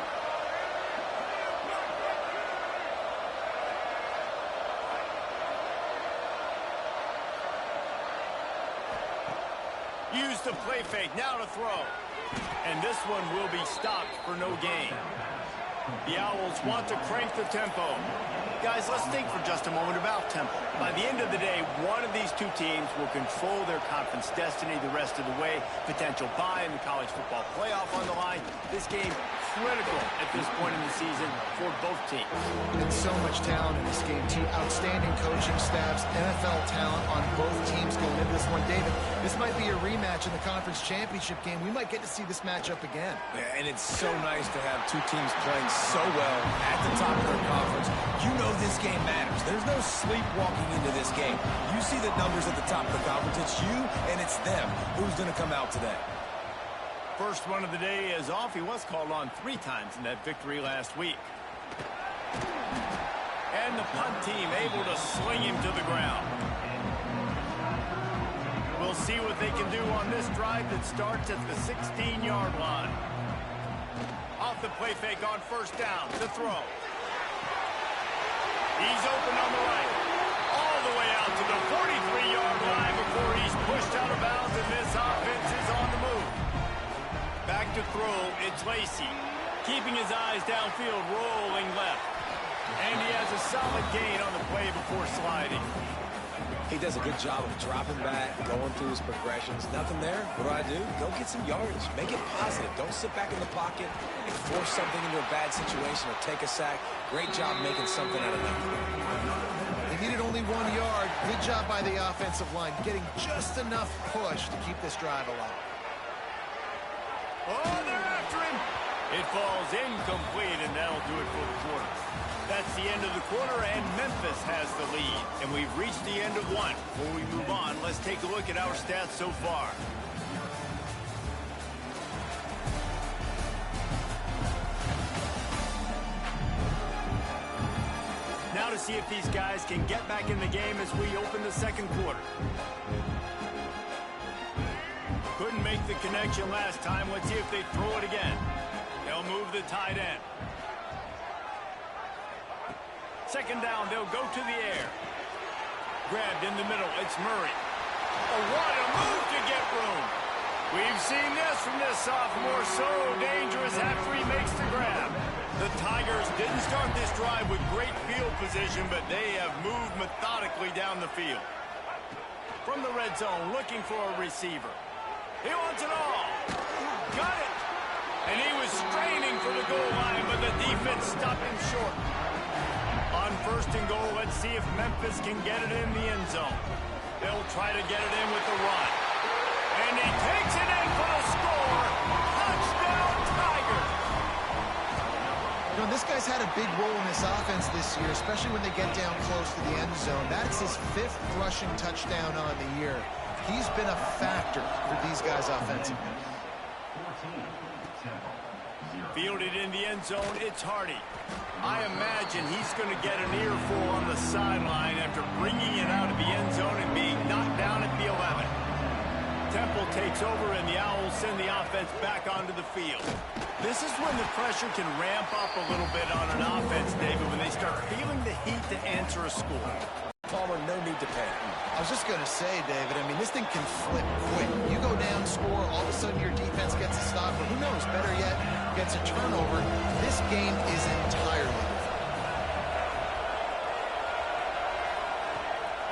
Use the play fake, now to throw. And this one will be stopped for no gain. The Owls want to crank the tempo. Guys, let's think for just a moment about tempo. By the end of the day, one of these two teams will control their conference destiny the rest of the way. Potential bye in the college football playoff on the line. This game critical at this point in the season for both teams.
And so much talent in this game, too. Outstanding coaching staffs, NFL talent on both teams going into this one. David, this might be a rematch in the conference championship game. We might get to see this matchup again.
Yeah, and it's so nice to have two teams playing so well at the top of their conference. You know this game matters. There's no sleepwalking into this game. You see the numbers at the top of the conference. It's you and it's them. Who's going to come out today?
First one of the day is off. He was called on 3 times in that victory last week. And the punt team able to sling him to the ground. We'll see what they can do on this drive that starts at the 16-yard line. Off the play fake on 1st down to throw. He's open on the right. All the way out to the 43-yard line before he's pushed out of bounds, and this offense is on the move. Back to throw, it's Lacy. Keeping his eyes downfield, rolling left. And he has a solid gain on the play before sliding.
He does a good job of dropping back, going through his progressions. Nothing there. What do? Go get some yardage. Make it positive. Don't sit back in the pocket and force something into a bad situation or take a sack. Great job making something out of nothing.
They needed only 1 yard. Good job by the offensive line, getting just enough push to keep this drive alive.
Oh, they're after him. It falls incomplete, and that'll do it for the quarter. That's the end of the quarter, and Memphis has the lead. And we've reached the end of one. Before we move on, let's take a look at our stats so far. Now to see if these guys can get back in the game as we open the second quarter. Couldn't make the connection last time. Let's see if they throw it again. They'll move the tight end. Second down, they'll go to the air. Grabbed in the middle, it's Murray. Oh, what a move to get room. We've seen this from this sophomore, so dangerous after he makes the grab. The Tigers didn't start this drive with great field position, but they have moved methodically down the field. From the red zone, looking for a receiver. He wants it all. Got it. And he was straining for the goal line, but the defense stopped him short. On first and goal, let's see if Memphis can get it in the end zone. They'll try to get it in with the run. And he takes it in for the score. Touchdown, Tigers!
You know, this guy's had a big role in this offense this year, especially when they get down close to the end zone. That's his 5th rushing touchdown on the year. He's been a factor for these guys offensively.
Fielded in the end zone, it's Hardy. I imagine he's going to get an earful on the sideline after bringing it out of the end zone and being knocked down at the 11. Temple takes over, and the Owls send the offense back onto the field. This is when the pressure can ramp up a little bit on an offense, David, when they start feeling the heat to answer a score.
Palmer, no need to panic.
I was just going to say, David, I mean, this thing can flip quick. You go down, score, all of a sudden your defense gets a stop, or who knows, better yet, gets a turnover. This game is entirely different.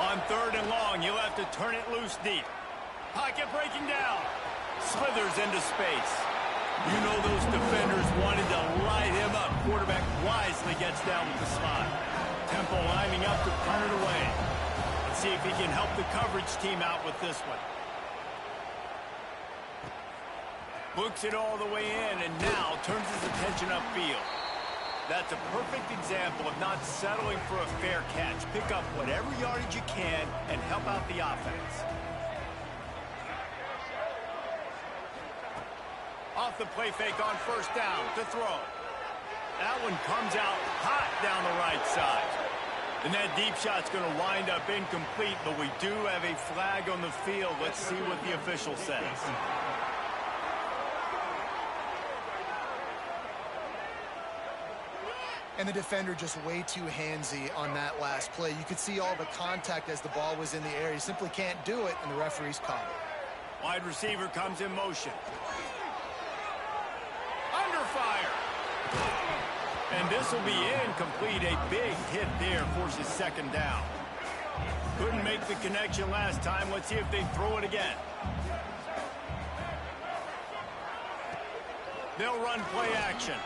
On third and long, you'll have to turn it loose deep. Pocket breaking down. Slithers into space. You know those defenders wanted to light him up. Quarterback wisely gets down with the slide. Temple lining up to punt it away. Let's see if he can help the coverage team out with this one. Books it all the way in, and now turns his attention upfield. That's a perfect example of not settling for a fair catch. Pick up whatever yardage you can and help out the offense. Off the play fake on first down to throw. That one comes out hot down the right side. And that deep shot's going to wind up incomplete, but we do have a flag on the field. Let's see what the official says.
And the defender just way too handsy on that last play. You could see all the contact as the ball was in the air. He simply can't do it, and the referee's caught it.
Wide receiver comes in motion. Under fire. And this will be incomplete. A big hit there forces second down. Couldn't make the connection last time. Let's see if they throw it again. They'll run play action.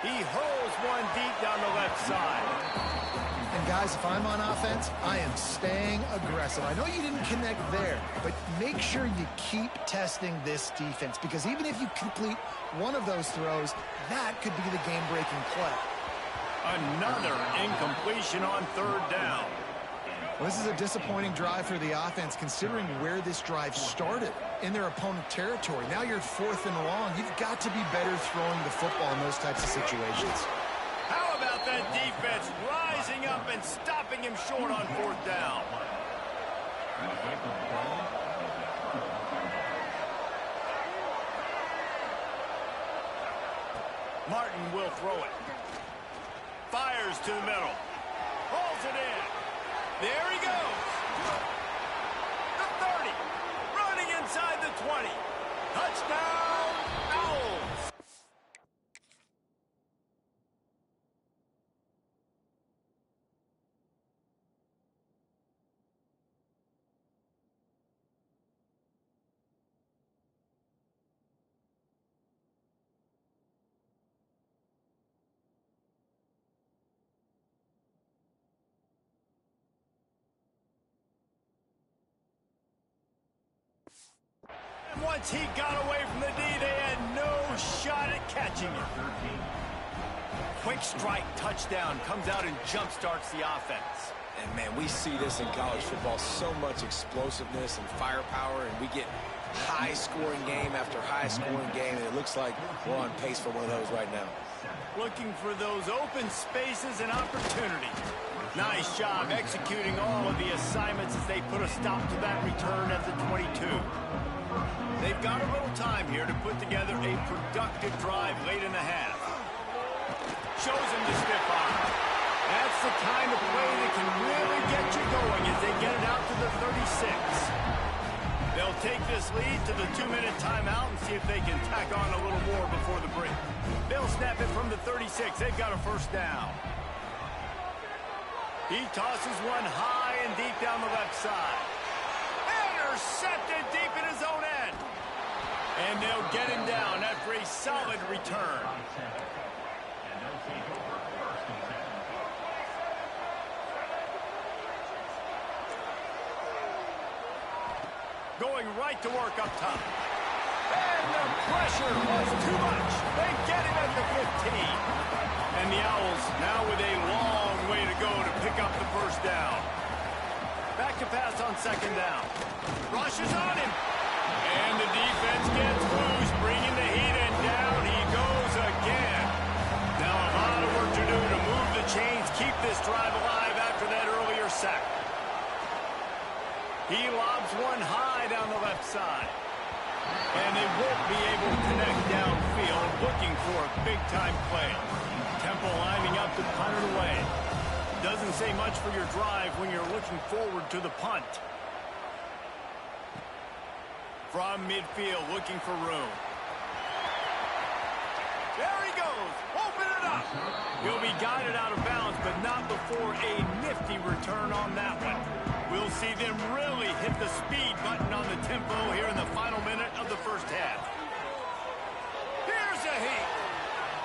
He hurls one deep down the left side.
And guys, if I'm on offense, I am staying aggressive. I know you didn't connect there, but make sure you keep testing this defense, because even if you complete one of those throws, that could be the game-breaking play.
Another incompletion on third down.
Well, this is a disappointing drive for the offense, considering where this drive started, in their opponent territory. Now you're 4th and long. You've got to be better throwing the football in those types of situations.
How about that defense rising up and stopping him short on fourth down? Martin will throw it. Fires to the middle. Pulls it in. There he goes. The 30. Running inside the 20. Touchdown, Owls. And once he got away from the D, they had no shot at catching him. Quick strike touchdown comes out and jump-starts the offense.
And, man, we see this in college football, so much explosiveness and firepower, and we get high-scoring game after high-scoring game, and it looks like we're on pace for one of those right now.
Looking for those open spaces and opportunities. Nice job executing all of the assignments as they put a stop to that return at the 22. They've got a little time here to put together a productive drive late in the half. Shows him the stiff arm. That's the kind of play that can really get you going as they get it out to the 36. They'll take this lead to the 2-minute timeout and see if they can tack on a little more before the break. They'll snap it from the 36. They've got a first down. He tosses one high and deep down the left side. Intercepted deep in his own end. And they'll get him down after a solid return. Going right to work up top. And the pressure was too much. They get him at the 15. And the Owls now with a long way to go to pick up the first down. Back to pass on second down. Rushes on him. And the defense gets loose, bringing the heat, and down he goes again. Now a lot of work to do to move the chains, keep this drive alive after that earlier sack. He lobs one high down the left side. And they won't be able to connect downfield, looking for a big-time play. Temple lining up to punt it away. Doesn't say much for your drive when you're looking forward to the punt. From midfield, looking for room. There he goes. Open it up. He'll be guided out of bounds, but not before a nifty return on that one. We'll see them really hit the speed button on the tempo here in the final minute of the first half. Here's a heat.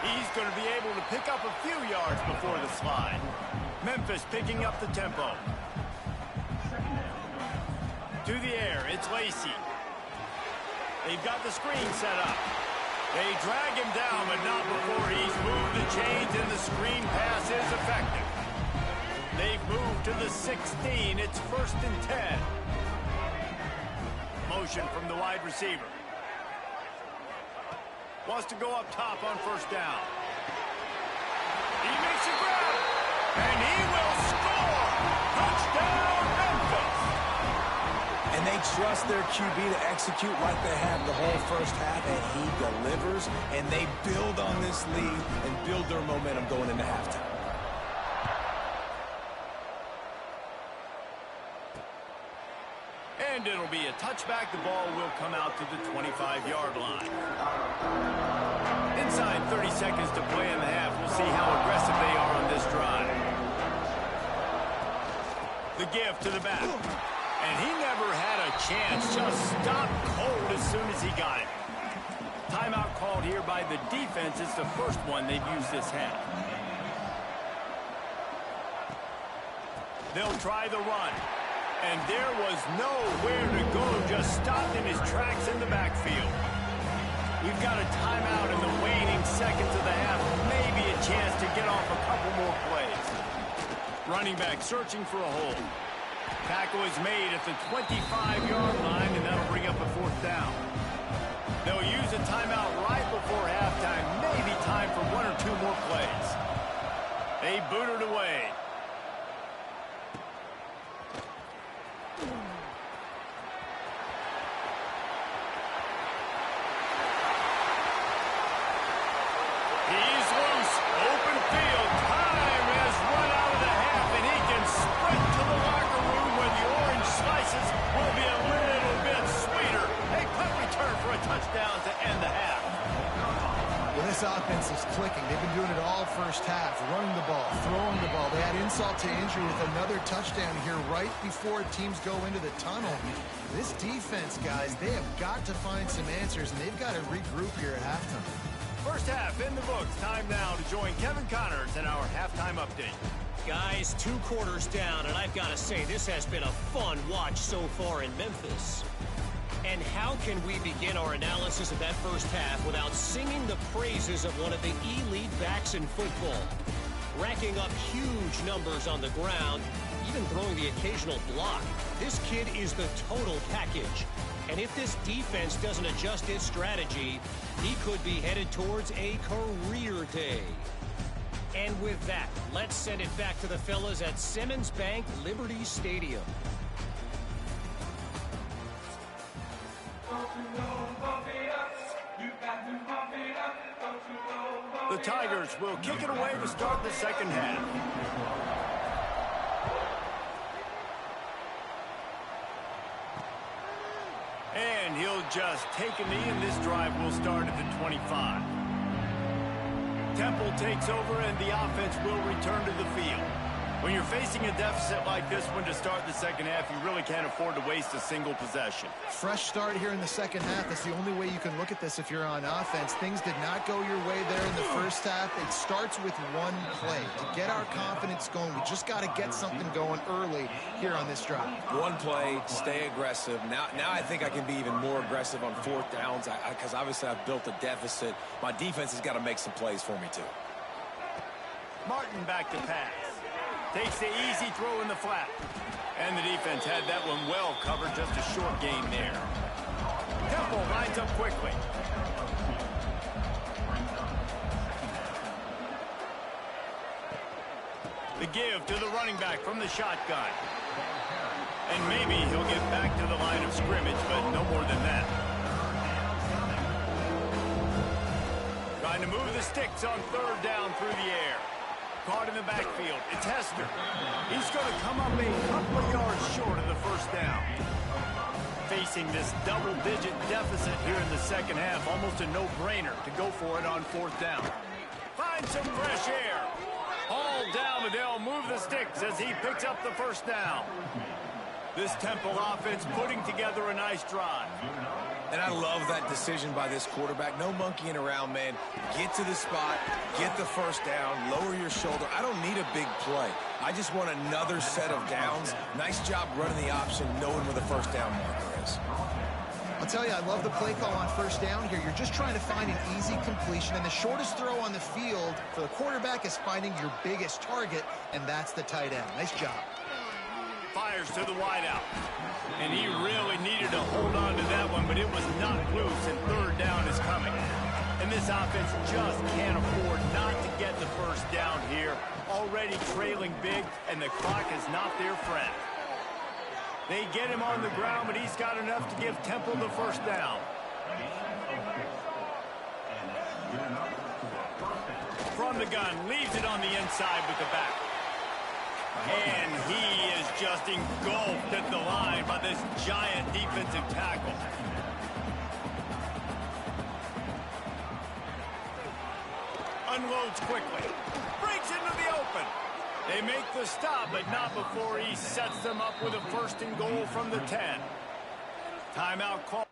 He's going to be able to pick up a few yards before the slide. Memphis picking up the tempo. To the air, it's Lacey. They've got the screen set up. They drag him down, but not before he's moved the chains, and the screen pass is effective. They've moved to the 16. It's 1st and 10. Motion from the wide receiver. Wants to go up top on first down. He makes a grab, and he will score. Touchdown, Memphis.
And they trust their QB to execute like they have the whole first half, and he delivers, and they build on this lead and build their momentum going into halftime.
And it'll be a touchback. The ball will come out to the 25-yard line. Inside 30 seconds to play in the half. We'll see how aggressive they are on this drive. The give to the back. And he never had a chance. Just stopped cold as soon as he got it. Timeout called here by the defense. It's the first one they've used this half. They'll try the run. And there was nowhere to go, just stopped in his tracks in the backfield. We've got a timeout in the waning seconds of the half, maybe a chance to get off a couple more plays. Running back searching for a hole. Tackle is made at the 25-yard line, and that'll bring up a 4th down. They'll use a timeout right before halftime, maybe time for 1 or 2 more plays. They boot it away. Open field. Time has run out of the half, and he can sprint to the mark
This offense is clicking. They've been doing it all first half, running the ball, throwing the ball. They had insult to injury with another touchdown here right before teams go into the tunnel. This defense, guys, they have got to find some answers, and they've got to regroup here at halftime.
First half in the books. Time now to join Kevin Connors in our halftime update.
Guys, 2 quarters down, and I've got to say, this has been a fun watch so far in Memphis. And how can we begin our analysis of that first half without singing the praises of one of the elite backs in football? Racking up huge numbers on the ground, even throwing the occasional block. This kid is the total package. And if this defense doesn't adjust its strategy, he could be headed towards a career day. And with that, let's send it back to the fellas at Simmons Bank Liberty Stadium.
The Tigers will kick it away to start the second half. And he'll just take a knee, and this drive will start at the 25. Temple takes over, and the offense will return to the field. When you're facing a deficit like this one to start the second half, you really can't afford to waste a single possession.
Fresh start here in the second half. That's the only way you can look at this if you're on offense. Things did not go your way there in the first half. It starts with one play. To get our confidence going, we just got to get something going early here on this drive.
One play, stay aggressive. Now I think I can be even more aggressive on fourth downs because obviously I've built a deficit. My defense has got to make some plays for me too.
Martin back to pass. Takes the easy throw in the flat. And the defense had that one well covered, just a short gain there. Temple lines up quickly. The give to the running back from the shotgun. And maybe he'll get back to the line of scrimmage, but no more than that. Trying to move the sticks on third down through the air. Caught in the backfield. It's Hester. He's going to come up a couple of yards short of the first down. Facing this double-digit deficit here in the second half, almost a no-brainer to go for it on fourth down. Find some fresh air. All down, but they'll move the sticks as he picks up the first down. This Temple offense putting together a nice drive.
And I love that decision by this quarterback. No monkeying around, man. Get to the spot, get the first down, lower your shoulder. I don't need a big play. I just want another set of downs. Nice job running the option, knowing where the first down marker is.
I'll tell you, I love the play call on first down here. You're just trying to find an easy completion, and the shortest throw on the field for the quarterback is finding your biggest target, and that's the tight end. Nice job.
Fires to the wideout. And he really needed to hold on to that one, but it was not loose, and third down is coming. And this offense just can't afford not to get the first down here. Already trailing big, and the clock is not their friend. They get him on the ground, but he's got enough to give Temple the first down. From the gun, leaves it on the inside with the back. And he is just engulfed at the line by this giant defensive tackle. Unloads quickly. Breaks into the open. They make the stop, but not before he sets them up with a first and goal from the 10. Timeout call.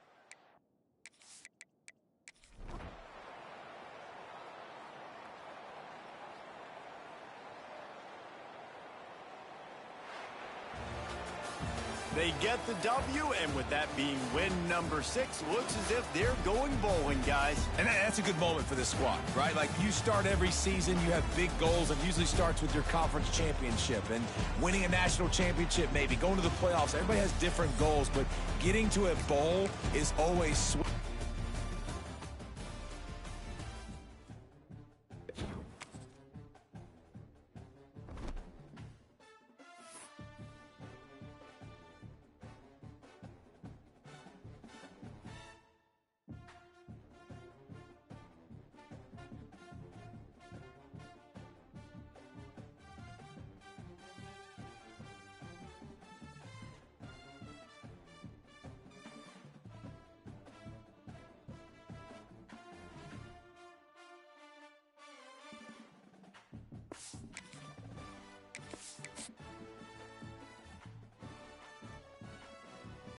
They get the W, and with that being win number 6, looks as if they're going bowling, guys.
And that's a good moment for this squad, right? Like, you start every season, you have big goals. It usually starts with your conference championship and winning a national championship, maybe going to the playoffs. Everybody has different goals, but getting to a bowl is always sweet.